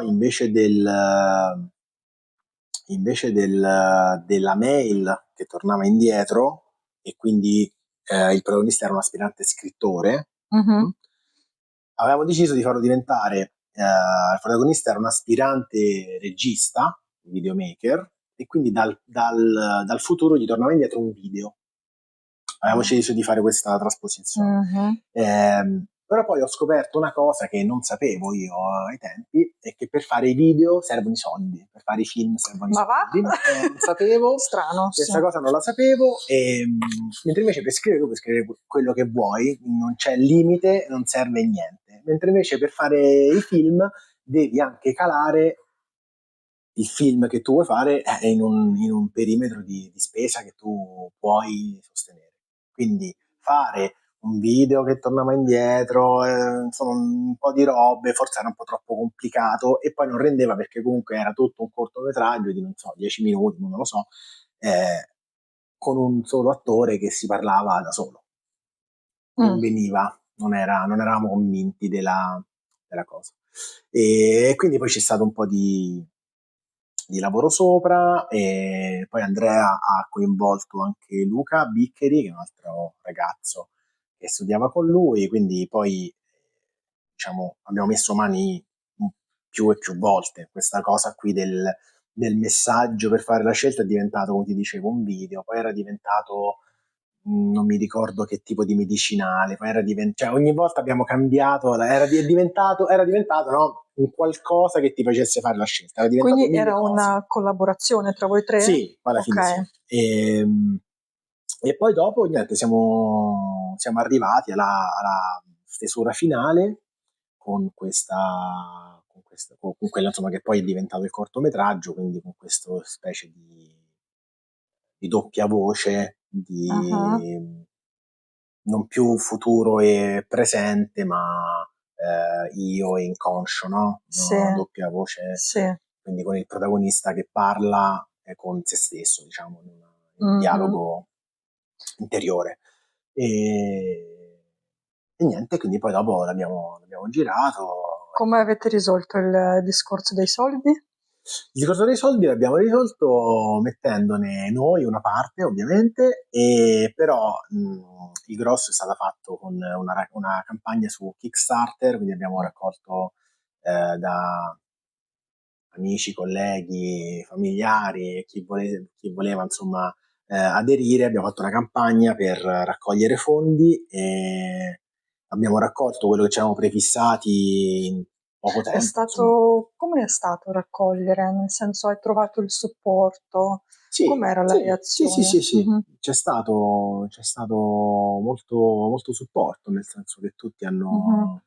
della mail che tornava indietro, e quindi il protagonista era un aspirante scrittore. Mhm. mm, Avevamo deciso di farlo diventare, il protagonista era un aspirante regista, videomaker, e quindi dal futuro gli tornava indietro un video. Avevamo deciso di fare questa trasposizione. Mhm. Però poi ho scoperto una cosa che non sapevo io ai tempi, è che per fare i video servono i soldi, per fare i film servono i Ma va? soldi. Non sapevo, Strano, sì. questa cosa non la sapevo, mentre invece per scrivere tu puoi scrivere quello che vuoi, non c'è limite, non serve niente. Mentre invece per fare i film devi anche calare il film che tu vuoi fare in un perimetro di spesa che tu puoi sostenere. Quindi fare un video che tornava indietro, insomma un po' di robe, forse era un po' troppo complicato e poi non rendeva perché comunque era tutto un cortometraggio di non so, 10 minuti, non lo so, eh, con un solo attore che si parlava da solo. Non Mm. veniva, non eravamo convinti della cosa. E quindi poi c'è stato un po' di lavoro sopra, e poi Andrea ha coinvolto anche Luca Biccheri, che è un altro ragazzo che studiava con lui, quindi poi diciamo, abbiamo messo mani più e più volte. Questa cosa qui del messaggio per fare la scelta è diventato, come ti dicevo, un video, poi era diventato non mi ricordo che tipo di medicinale, poi cioè ogni volta abbiamo cambiato, era diventato no, un qualcosa che ti facesse fare la scelta, era diventato Quindi mille era cose. una collaborazione tra voi tre? Sì, poi alla Ok. fine sì. E poi dopo, niente, siamo arrivati alla stesura finale con quella insomma che poi è diventato il cortometraggio, quindi con questa specie di doppia voce, Ah, non più futuro e presente, ma io e inconscio, no? sì, Una doppia voce, sì. quindi con il protagonista che parla con se stesso, diciamo, in un Mhm. dialogo interiore. E niente, quindi poi dopo l'abbiamo girato. Come avete risolto il discorso dei soldi? Il discorso dei soldi l'abbiamo risolto mettendone noi una parte, ovviamente, e però il grosso è stato fatto con una campagna su Kickstarter, quindi abbiamo raccolto da amici, colleghi, familiari e chi voleva insomma aderire, abbiamo fatto una campagna per raccogliere fondi e abbiamo raccolto quello che ci avevamo prefissati in poco È tempo, insomma. stato, come è stato raccogliere? Nel senso, hai trovato il supporto? Sì, Com'era la sì, sì, sì, reazione? sì, sì. Mhm, C'è stato molto, molto supporto, nel senso che tutti mhm.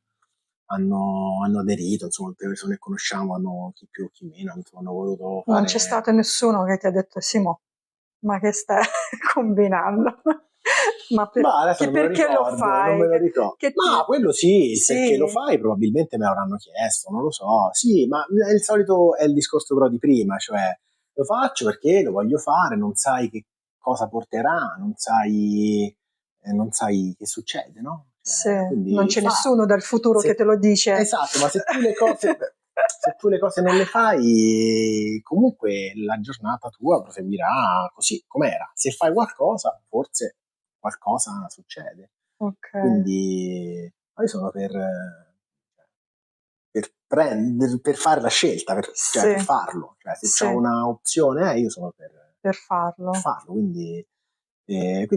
hanno aderito, insomma, tutte le persone che conosciamo chi più, chi meno, insomma, hanno voluto Non c'è fare. stato nessuno che ti ha detto Simo, ma che stai combinando? Ma Ma adesso non me lo perché lo ricordo, non me fai? lo ricordo. Che ti... Ma quello sì, il perché lo Sì, fai probabilmente me l'avranno chiesto, non lo so. Sì, ma è il solito, è il discorso però di prima, cioè lo faccio perché lo voglio fare, non sai che cosa porterà, non sai che succede, no? sì, non Quindi c'è nessuno dal futuro che te lo dice. esatto, ma se tu le cose non le fai, comunque la giornata tua proseguirà così com'era. Se fai qualcosa, forse qualcosa succede. Ok. Quindi io sono per fare la scelta, cioè Sì, per farlo. Cioè, se c'ho sì, una opzione, io sono per per farlo. farlo. Quindi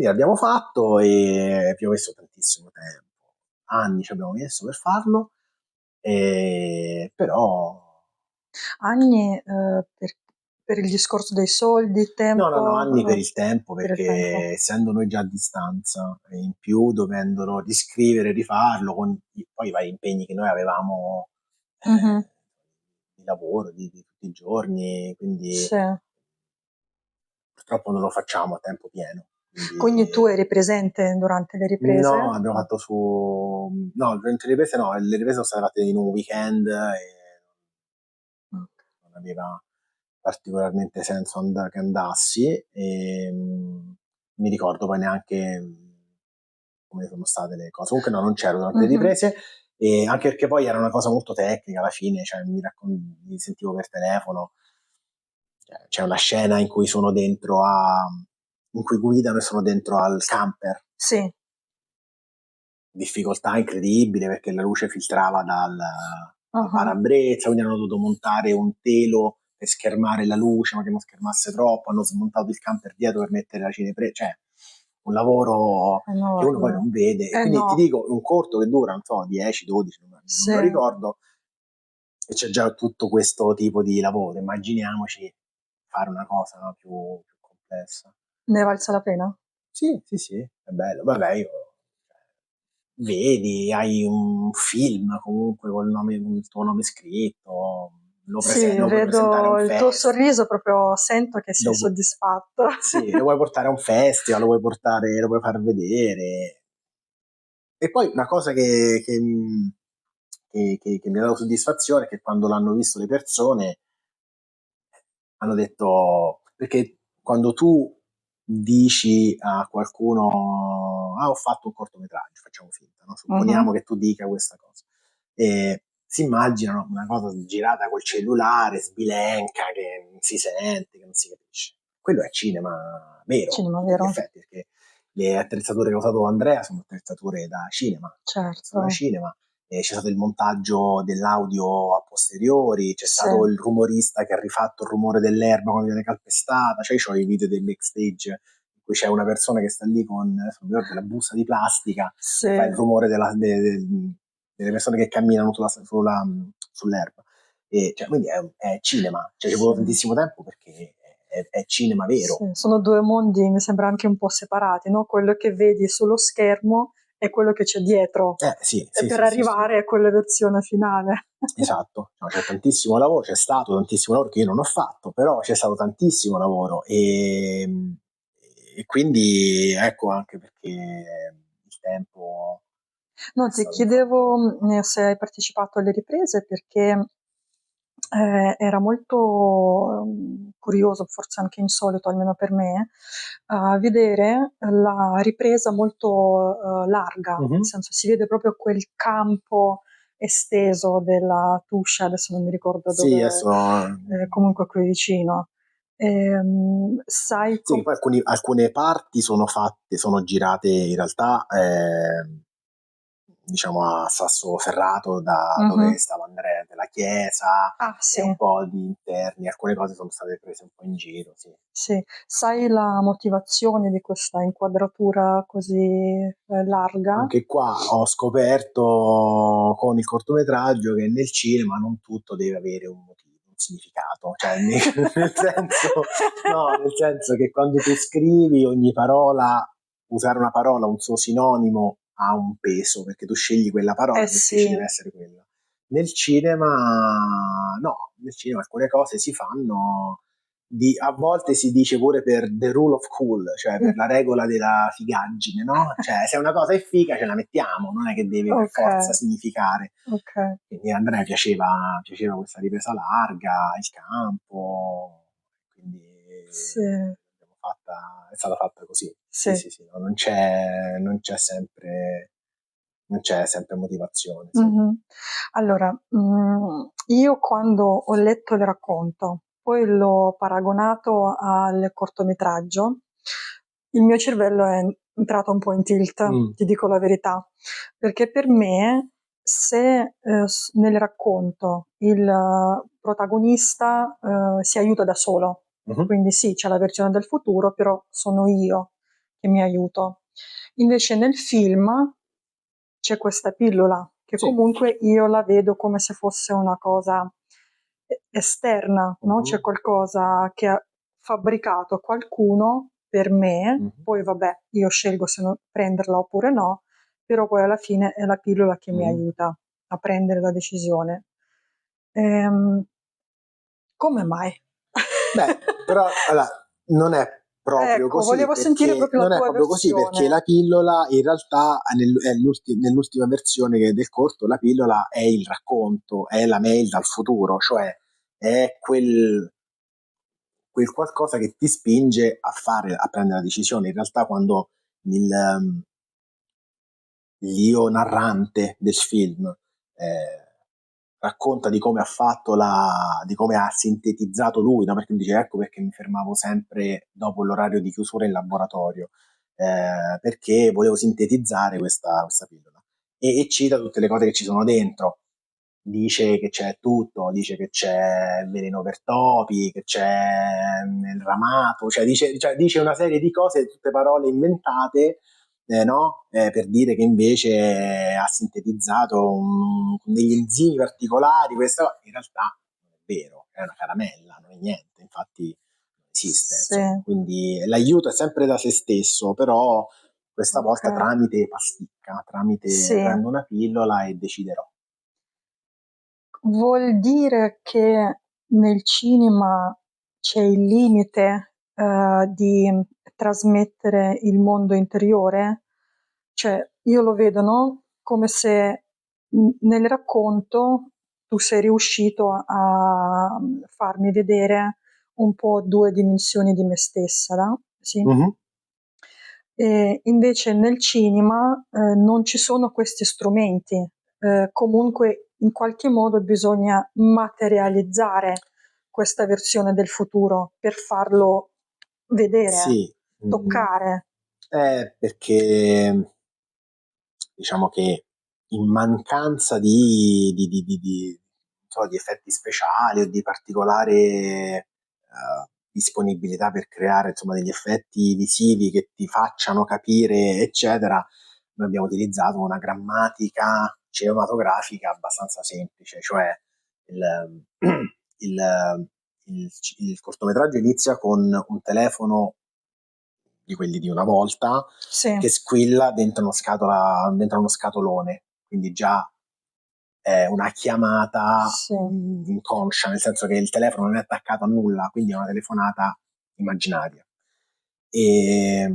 l'abbiamo fatto e abbiamo messo tantissimo tempo, anni ci abbiamo messo per farlo, però Anni, per il discorso dei soldi, no, no, no, tempo, anni per il tempo, per il tempo. perché essendo noi già a distanza, e in più dovendolo riscrivere e rifarlo, con poi i vari impegni che noi avevamo Mh-mh. di lavoro, di tutti i giorni, quindi Sì. purtroppo non lo facciamo a tempo pieno. Quindi tu Quindi eri presente durante le no, riprese? abbiamo fatto no, durante le riprese no, le riprese sono state fatte in un weekend e Okay. non aveva particolarmente senso che andassi e mi ricordo poi neanche come sono state le cose. Comunque no, non c'ero durante le Mh-mh. riprese e anche perché poi era una cosa molto tecnica alla fine, cioè mi sentivo per telefono, cioè, c'è una scena in cui sono dentro in cui guidano e sono dentro al camper, Sì. difficoltà incredibile perché la luce filtrava dal Ah-ah. parabrezza, quindi hanno dovuto montare un telo per schermare la luce, ma che non schermasse troppo, hanno smontato il camper dietro per mettere la cinepresa, cioè un lavoro che uno poi Enorme. non vede. E Eh quindi ti no. dico, un corto che dura, non so, 10, 12, non me Sì. lo ricordo, e c'è già tutto questo tipo di lavoro. Immaginiamoci fare una cosa più complessa. Ne è valsa la pena? Sì, sì, sì, è bello. Vabbè, io vedi, hai un film comunque con il tuo nome scritto, Sì, lo puoi presentare a un vedo il tuo festival, sorriso, proprio sento che sei lo, pu- soddisfatto. sì, lo vuoi portare a un festival, lo puoi far vedere. E poi una cosa che mi ha dato soddisfazione è che quando l'hanno visto le persone hanno detto, perché quando tu dici a qualcuno, ah, ho fatto un cortometraggio, facciamo finta, no? Mh-mh. Supponiamo che tu dica questa cosa, e si immaginano una cosa girata col cellulare, sbilenca, che non si sente, che non si capisce. Quello è cinema vero, a Cinema, tutti gli vero? effetti, perché le attrezzature che ha usato Andrea sono attrezzature da cinema, Certo. c'è stato il montaggio dell'audio a posteriori, c'è Sì, stato il rumorista che ha rifatto il rumore dell'erba quando viene calpestata, cioè io ho i video del backstage in cui c'è una persona che sta lì con non mi ricordo, la busta di plastica sì, e fa il rumore delle persone che camminano sull'erba. E, cioè, quindi è cinema, cioè ci sì, vuole tantissimo tempo perché è cinema vero. sì. Sono 2 mondi, mi sembra anche un po' separati, no, quello che vedi sullo schermo e quello che c'è dietro, Sì, sì, per sì, sì, sì. arrivare a quella versione finale. Esatto, no, c'è tantissimo lavoro, c'è stato tantissimo lavoro che io non ho fatto, però c'è stato tantissimo lavoro e quindi ecco anche perché il tempo No, è ti stato importante. chiedevo, se hai partecipato alle riprese perché, era molto, curioso, forse anche insolito, almeno per me, vedere la ripresa molto, larga, nel Mhm. senso si vede proprio quel campo esteso della Tuscia, adesso non mi ricordo Sì, dove, adesso comunque qui vicino. Sai sì, poi alcune parti sono girate in realtà diciamo a Sassoferrato, da mh-mh. dove stava Andrea, della chiesa Ah e sì. un po' di interni, alcune cose sono state prese un po' in giro, sì. Sì, sai la motivazione di questa inquadratura così, larga? Anche qua ho scoperto con il cortometraggio che nel cinema non tutto deve avere un motivo, un significato, cioè nel senso, no, nel senso che quando tu scrivi ogni parola, usare una parola, un suo sinonimo ha un peso perché tu scegli quella parola Eh perché sì, ci deve essere quella. Nel cinema no, nel cinema alcune cose si fanno a volte si dice pure per the rule of cool, cioè per la regola della figaggine, no? Cioè, se una cosa è figa ce la mettiamo, non è che deve per forza okay, significare. okay. Quindi a Andrea piaceva questa ripresa larga, il campo, quindi Sì, è stata fatta così. Sì, sì. sì, sì, no, non c'è sempre motivazione, sì. Mh-mh. Allora, io quando ho letto il racconto, poi l'ho paragonato al cortometraggio, il mio cervello è entrata un po' in tilt, Mm. ti dico la verità, perché per me se nel racconto il protagonista si aiuta da solo, Mhm. quindi sì, c'è la versione del futuro, però sono io che mi aiuto. Invece nel film c'è questa pillola che Sì. comunque io la vedo come se fosse una cosa esterna, no? C'è Mhm. qualcosa che ha fabbricato qualcuno per me, Mhm. poi vabbè, io scelgo se prenderla oppure no, però poi alla fine è la pillola che mi Mhm. aiuta a prendere la decisione. Ehm, come mai? Beh, però allora, non è proprio Ecco, così volevo sentire perché proprio la non è tua proprio così perché la versione. pillola in realtà nell'ultima versione del corto la pillola è il racconto, è la mail dal futuro, cioè è quel qualcosa che ti spinge a prendere la decisione. In realtà quando il, l'io narrante del film racconta di come ha fatto di come ha sintetizzato lui, no? Perché lui dice ecco perché mi fermavo sempre dopo l'orario di chiusura in laboratorio, perché volevo sintetizzare questa pillola. E cita tutte le cose che ci sono dentro. Dice che c'è tutto, dice che c'è il veleno per topi, che c'è il ramato, cioè dice una serie di cose, tutte parole inventate, no? Per dire che invece ha sintetizzato con degli enzimi particolari, questo in realtà non è vero, è una caramella, non è niente, infatti non esiste, Sì, insomma. Quindi l'aiuto è sempre da se stesso, però questa ok. volta tramite pasticca, tramite Sì, prendo una pillola e deciderò. vuol dire che nel cinema c'è il limite, di trasmettere il mondo interiore? Cioè, io lo vedo, no, come se, nel racconto tu sei riuscito a farmi vedere un po' 2 dimensioni di me stessa, no, sì? Mhm. Invece nel cinema, non ci sono questi strumenti. Comunque in qualche modo bisogna materializzare questa versione del futuro per farlo vedere, Sì, toccare. perché diciamo che in mancanza non so, di effetti speciali o di particolare disponibilità per creare insomma, degli effetti visivi che ti facciano capire, eccetera, noi abbiamo utilizzato una grammatica cinematografica abbastanza semplice, cioè il, il, il cortometraggio inizia con un telefono di quelli di una volta Sì, che squilla dentro uno scatolone, quindi già è una chiamata sì, inconscia, nel senso che il telefono non è attaccato a nulla, quindi è una telefonata immaginaria. E,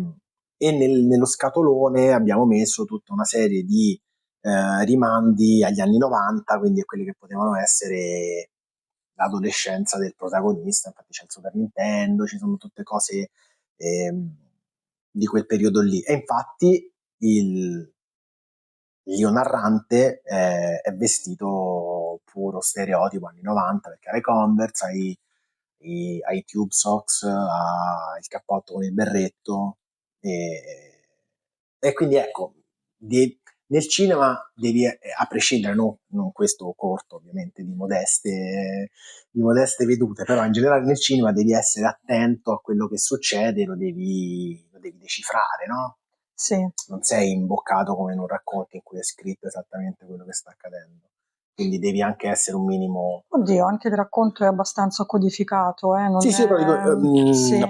nello scatolone abbiamo messo tutta una serie di rimandi agli anni 90, quindi a quelli che potevano essere l'adolescenza del protagonista, infatti c'è il Super Nintendo, ci sono tutte cose ehm, di quel periodo lì. E infatti l'io narrante è vestito puro stereotipo anni 90 perché ha le Converse, ha i tube socks, ha il cappotto con il berretto e quindi ecco, nel cinema devi, a prescindere, non questo corto ovviamente di modeste vedute, però in generale nel cinema devi essere attento a quello che succede, lo devi decifrare, no? sì. Non sei imboccato come in un racconto in cui è scritto esattamente quello che sta accadendo. Quindi devi anche essere un minimo. Oddio, anche il racconto è abbastanza codificato, Sì, non sì, però dico, è... Sì.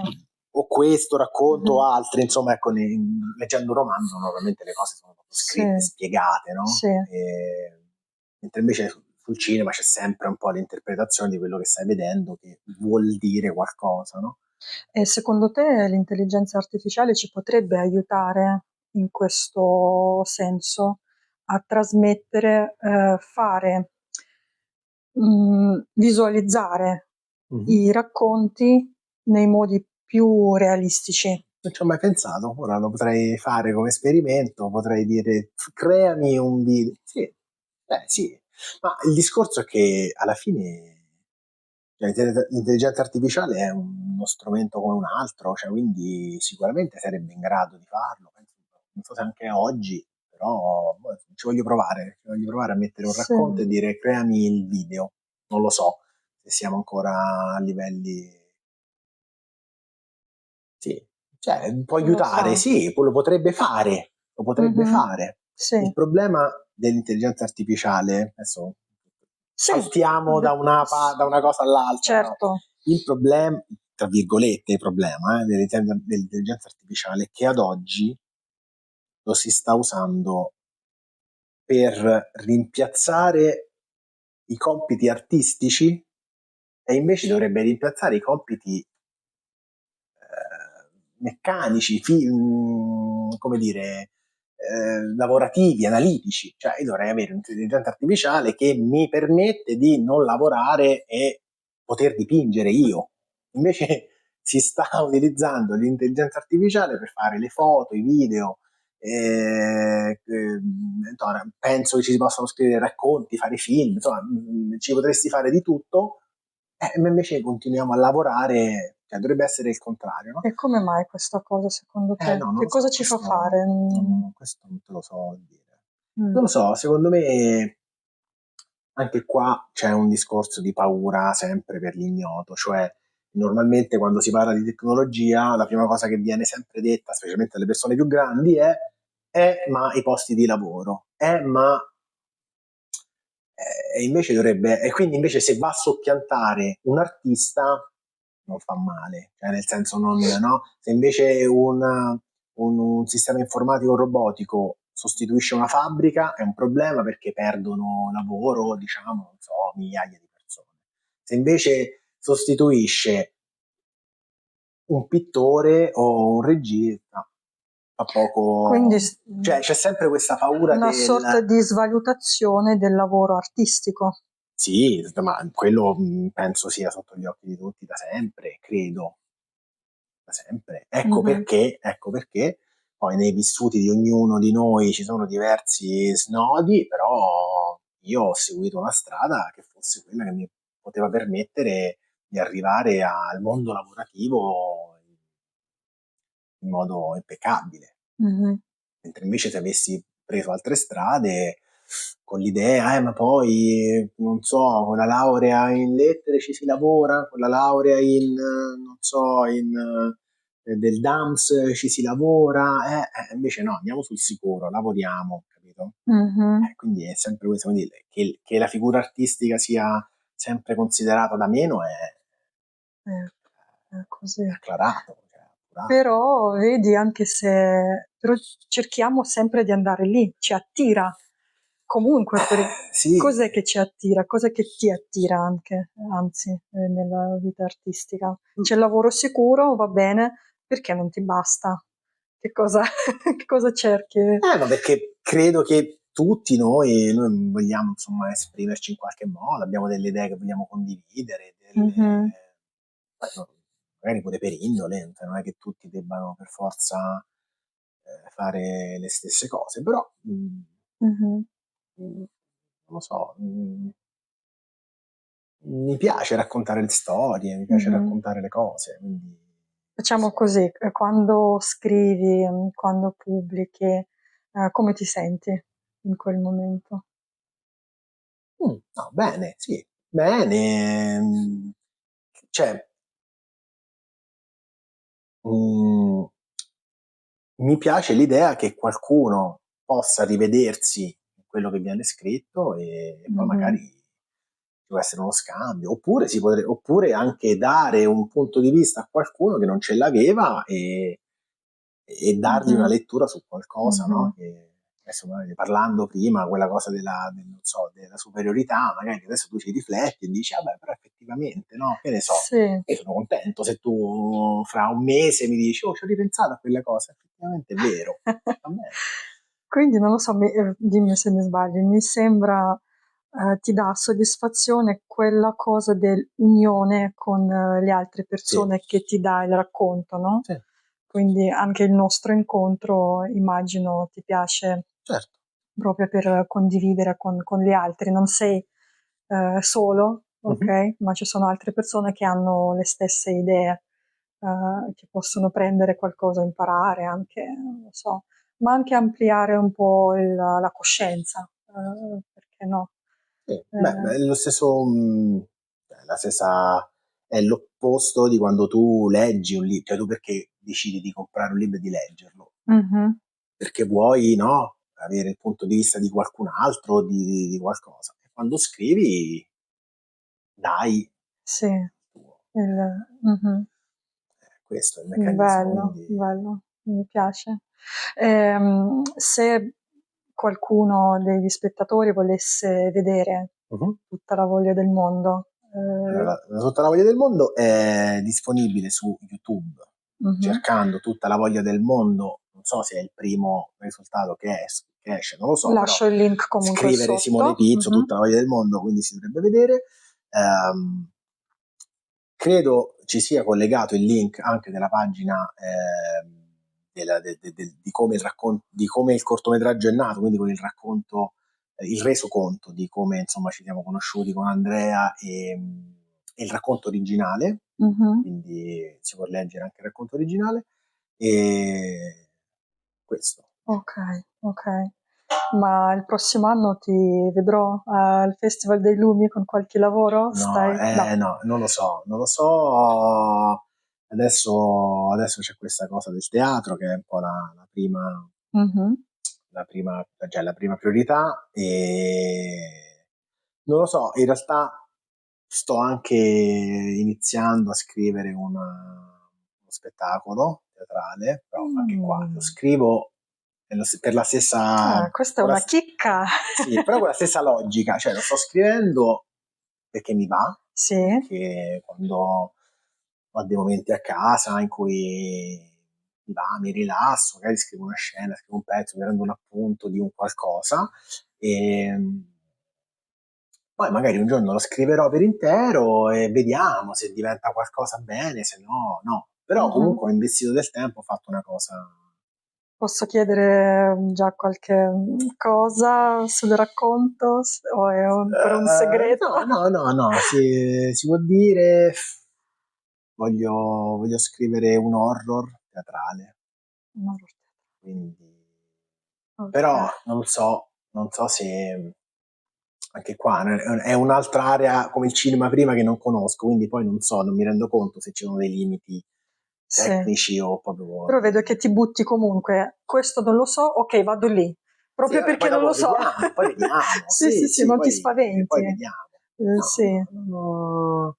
o questo racconto o Mhm. altri, insomma, ecco, leggendo un romanzo normalmente le cose sono proprio Sì, scritte, spiegate, no? sì. Mentre invece sul cinema c'è sempre un po' l'interpretazione di quello che stai vedendo che vuol dire qualcosa, no? E secondo te l'intelligenza artificiale ci potrebbe aiutare in questo senso a trasmettere, fare, visualizzare Mhm. i racconti nei modi più realistici? Non ci ho mai pensato, ora lo potrei fare come esperimento, potrei dire creami un video. Sì, beh sì, ma il discorso è che alla fine cioè, l'intelligenza artificiale è uno strumento come un altro, cioè, quindi sicuramente sarebbe in grado di farlo. Penso non so se anche oggi, però boh, ci voglio provare a mettere un Sì. racconto e dire creami il video, non lo so se siamo ancora a livelli, sì, cioè può Chi lo sa. aiutare, sì, lo potrebbe Mhm. fare. Sì, Il problema dell'intelligenza artificiale, adesso sì, saltiamo da una cosa all'altra, no? certo. Il problema, tra virgolette, il problema dell'intelligenza artificiale è che ad oggi lo si sta usando per rimpiazzare i compiti artistici e invece dovrebbe rimpiazzare i compiti meccanici, come dire, lavorativi, analitici. Cioè io dovrei avere un'intelligenza artificiale che mi permette di non lavorare e poter dipingere io. Invece si sta utilizzando l'intelligenza artificiale per fare le foto, i video, penso che ci si possano scrivere racconti, fare film, insomma, ci potresti fare di tutto, ma invece continuiamo a lavorare, cioè dovrebbe essere il contrario, no? E come mai questa cosa secondo te? No, non Che lo cosa so, ci fa fare? questo non te lo so dire. Mm. Non lo so, secondo me anche qua c'è un discorso di paura sempre per l'ignoto, cioè normalmente quando si parla di tecnologia la prima cosa che viene sempre detta, specialmente alle persone più grandi, ma i posti di lavoro, ma e invece dovrebbe, e quindi invece se va a soppiantare un artista non fa male, cioè nel senso non, no? Se invece un sistema informatico robotico sostituisce una fabbrica è un problema perché perdono lavoro, diciamo, non so, migliaia di persone. Se invece sostituisce un pittore o un regista, fa Quindi poco, cioè c'è sempre questa paura una del. sorta di svalutazione del lavoro artistico. Sì, ma quello penso sia sotto gli occhi di tutti da sempre, credo, da sempre. Mhm. Ecco perché poi nei vissuti di ognuno di noi ci sono diversi snodi, però io ho seguito una strada che fosse quella che mi poteva permettere di arrivare al mondo lavorativo in modo impeccabile. Mhm. Mentre invece se avessi preso altre strade con l'idea, ma poi non so, con la laurea in lettere ci si lavora, con la laurea in, non so, in del DAMS ci si lavora, invece no, andiamo sul sicuro, lavoriamo, capito? Mhm. Quindi è sempre questo, quindi che la figura artistica sia sempre considerata da meno Eh, è così. è acclarato, cioè, appurato. Però vedi, anche se però cerchiamo sempre di andare lì, ci attira. Comunque, Sì, cos'è che ci attira? Cos'è che ti attira anche, anzi, nella vita artistica? C'è il lavoro sicuro, va bene, perché non ti basta? Che cosa, che cosa cerchi? Ma perché credo che tutti noi vogliamo insomma esprimerci in qualche modo, abbiamo delle idee che vogliamo condividere, Mhm, no, magari pure per indole, cioè non è che tutti debbano per forza fare le stesse cose, però mhm, non lo so, mi piace raccontare le storie, mi piace mhm. raccontare le cose, quindi Facciamo sì. così, quando scrivi, quando pubblichi, come ti senti in quel momento? No, bene, sì, bene, cioè, mh, mi piace l'idea che qualcuno possa rivedersi in quello che viene scritto e poi Mhm, magari ci può essere uno scambio, oppure anche dare un punto di vista a qualcuno che non ce l'aveva e dargli una mhm, lettura su qualcosa, mhm. no? Che adesso magari parlando prima, quella cosa non so, della superiorità, magari adesso tu ci rifletti e dici, vabbè, però effettivamente, no? Che ne so, Sì. io sono contento se tu fra un mese mi dici, oh, ci ho ripensato a quelle cose, effettivamente è vero. Va bene. Quindi non lo so, dimmi se mi sbaglio, mi sembra ti dà soddisfazione quella cosa dell'unione con le altre Sì, persone che ti dà il racconto, no? sì, Quindi anche il nostro incontro, immagino, ti piace certo. proprio per condividere con gli altri. Non sei solo, Mhm. ok? Ma ci sono altre persone che hanno le stesse idee, che possono prendere qualcosa, imparare anche, non lo so. ma anche ampliare un po' la coscienza, perché no? Sì. Beh, Eh, è lo stesso, la stessa, è l'opposto di quando tu leggi un libro, cioè tu perché decidi di comprare un libro e di leggerlo? mhm, Perché vuoi, no, avere il punto di vista di qualcun altro, di qualcosa. E quando scrivi, dai sì, tuo. mhm. Questo è il meccanismo, Bello, quindi. bello, mi piace. Se qualcuno degli spettatori volesse vedere Mhm. tutta la voglia del mondo, Allora, Tutta la voglia del mondo è disponibile su YouTube, mhm. cercando Tutta la voglia del mondo. Non so se è il primo risultato che esce, non lo so, però Lascio il link comunque scrivere Simone sotto. Pizzo, Mhm, Tutta la voglia del mondo, quindi si dovrebbe vedere. Ehm, Credo ci sia collegato il link anche della pagina di come il cortometraggio è nato, quindi con il racconto, il resoconto di come insomma ci siamo conosciuti con Andrea e il racconto originale, mhm. quindi si può leggere anche il racconto originale e questo. Ok, ok. Ma il prossimo anno ti vedrò al Festival dei Lumi con qualche lavoro? No, Stai? No. no, non lo so, non lo so. Adesso c'è questa cosa del teatro che è un po' Mhm, cioè la prima priorità e non lo so, in realtà sto anche iniziando a scrivere uno spettacolo teatrale, però anche qua lo Mm. scrivo per la stessa, Questa è con la- una chicca. sì, però con la stessa logica, cioè lo sto scrivendo perché mi va, Sì. perché quando ho dei momenti a casa in cui mi va, mi rilasso, magari scrivo una scena, scrivo un pezzo, mi prendo un appunto di un qualcosa e poi magari un giorno lo scriverò per intero e vediamo se diventa qualcosa bene, se no, no. Però Mhm. comunque ho investito del tempo, ho fatto una cosa. Posso chiedere già qualche cosa sul racconto o è ancora un segreto? No, no, no, no, si può dire. Voglio scrivere un horror teatrale, Non lo so. quindi. Ok. Però non so se anche qua è un'altra area come il cinema prima che non conosco, quindi poi non so, non mi rendo conto se ci sono dei limiti Sì. tecnici o proprio Però vedo di. che ti butti comunque. Questo non lo so, ok, vado lì. Sì, Proprio vabbè, poi perché non lo dopo so. vediamo, poi vediamo. Sì, sì, Sì, sì, sì, non ti poi spaventi. vediamo. Sì. No, no, no.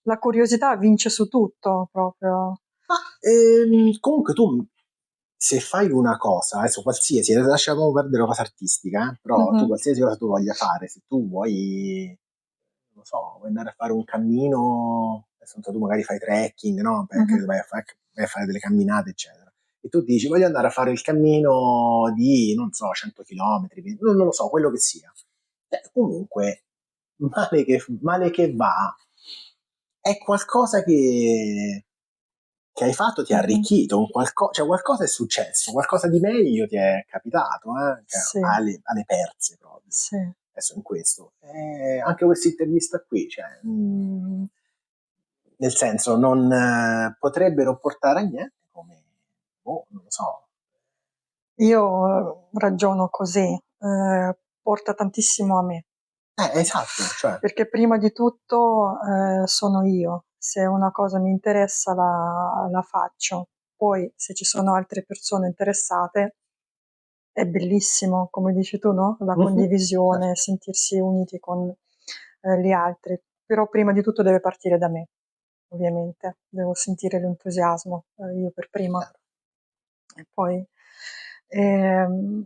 La curiosità vince su tutto, proprio. Ma comunque tu, se fai una cosa, adesso qualsiasi, lasciamo perdere la cosa artistica, però tu Mhm, qualsiasi cosa tu voglia fare, se tu vuoi, non lo so, vuoi andare a fare un cammino, adesso non so, tu magari fai trekking, no? Perché mhm. vai a fare delle camminate, eccetera. E tu dici, voglio andare a fare il cammino di, non so, 100 km, non lo so, quello che sia. Comunque, male che va, è qualcosa che hai fatto ti ha Mhm. arricchito, cioè qualcosa è successo, qualcosa di meglio ti è capitato, cioè, Sì, alle perse proprio. sì. Adesso in questo. Anche questa intervista qui, cioè, nel senso, non potrebbero portare a niente come, non lo so. Io ragiono così, porta tantissimo a me, Esatto, cioè. perché prima di tutto sono io, se una cosa mi interessa la faccio, poi se ci sono altre persone interessate è bellissimo, come dici tu, no? La Mhm, condivisione, certo, sentirsi uniti con gli altri, però prima di tutto deve partire da me, ovviamente, devo sentire l'entusiasmo, io per prima. chiaro. E poi ehm,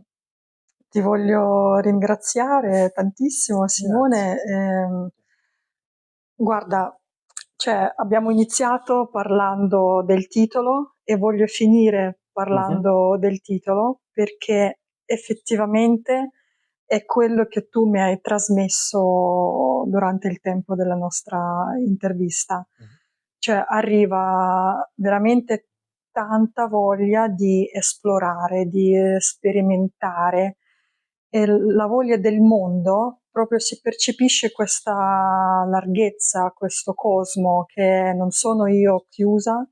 ti voglio ringraziare tantissimo, Grazie. Simone. Guarda, cioè, abbiamo iniziato parlando del titolo e voglio finire Mhm, parlando del titolo perché effettivamente è quello che tu mi hai trasmesso durante il tempo della nostra intervista. mhm, Cioè, arriva veramente tanta voglia di esplorare, di sperimentare e la voglia del mondo, proprio si percepisce questa larghezza, questo cosmo che non sono io chiusa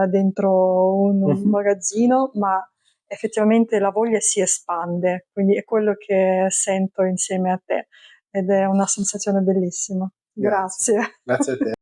dentro un mhm. magazzino, ma effettivamente la voglia si espande, quindi è quello che sento insieme a te ed è una sensazione bellissima. Grazie. Grazie. Grazie a te.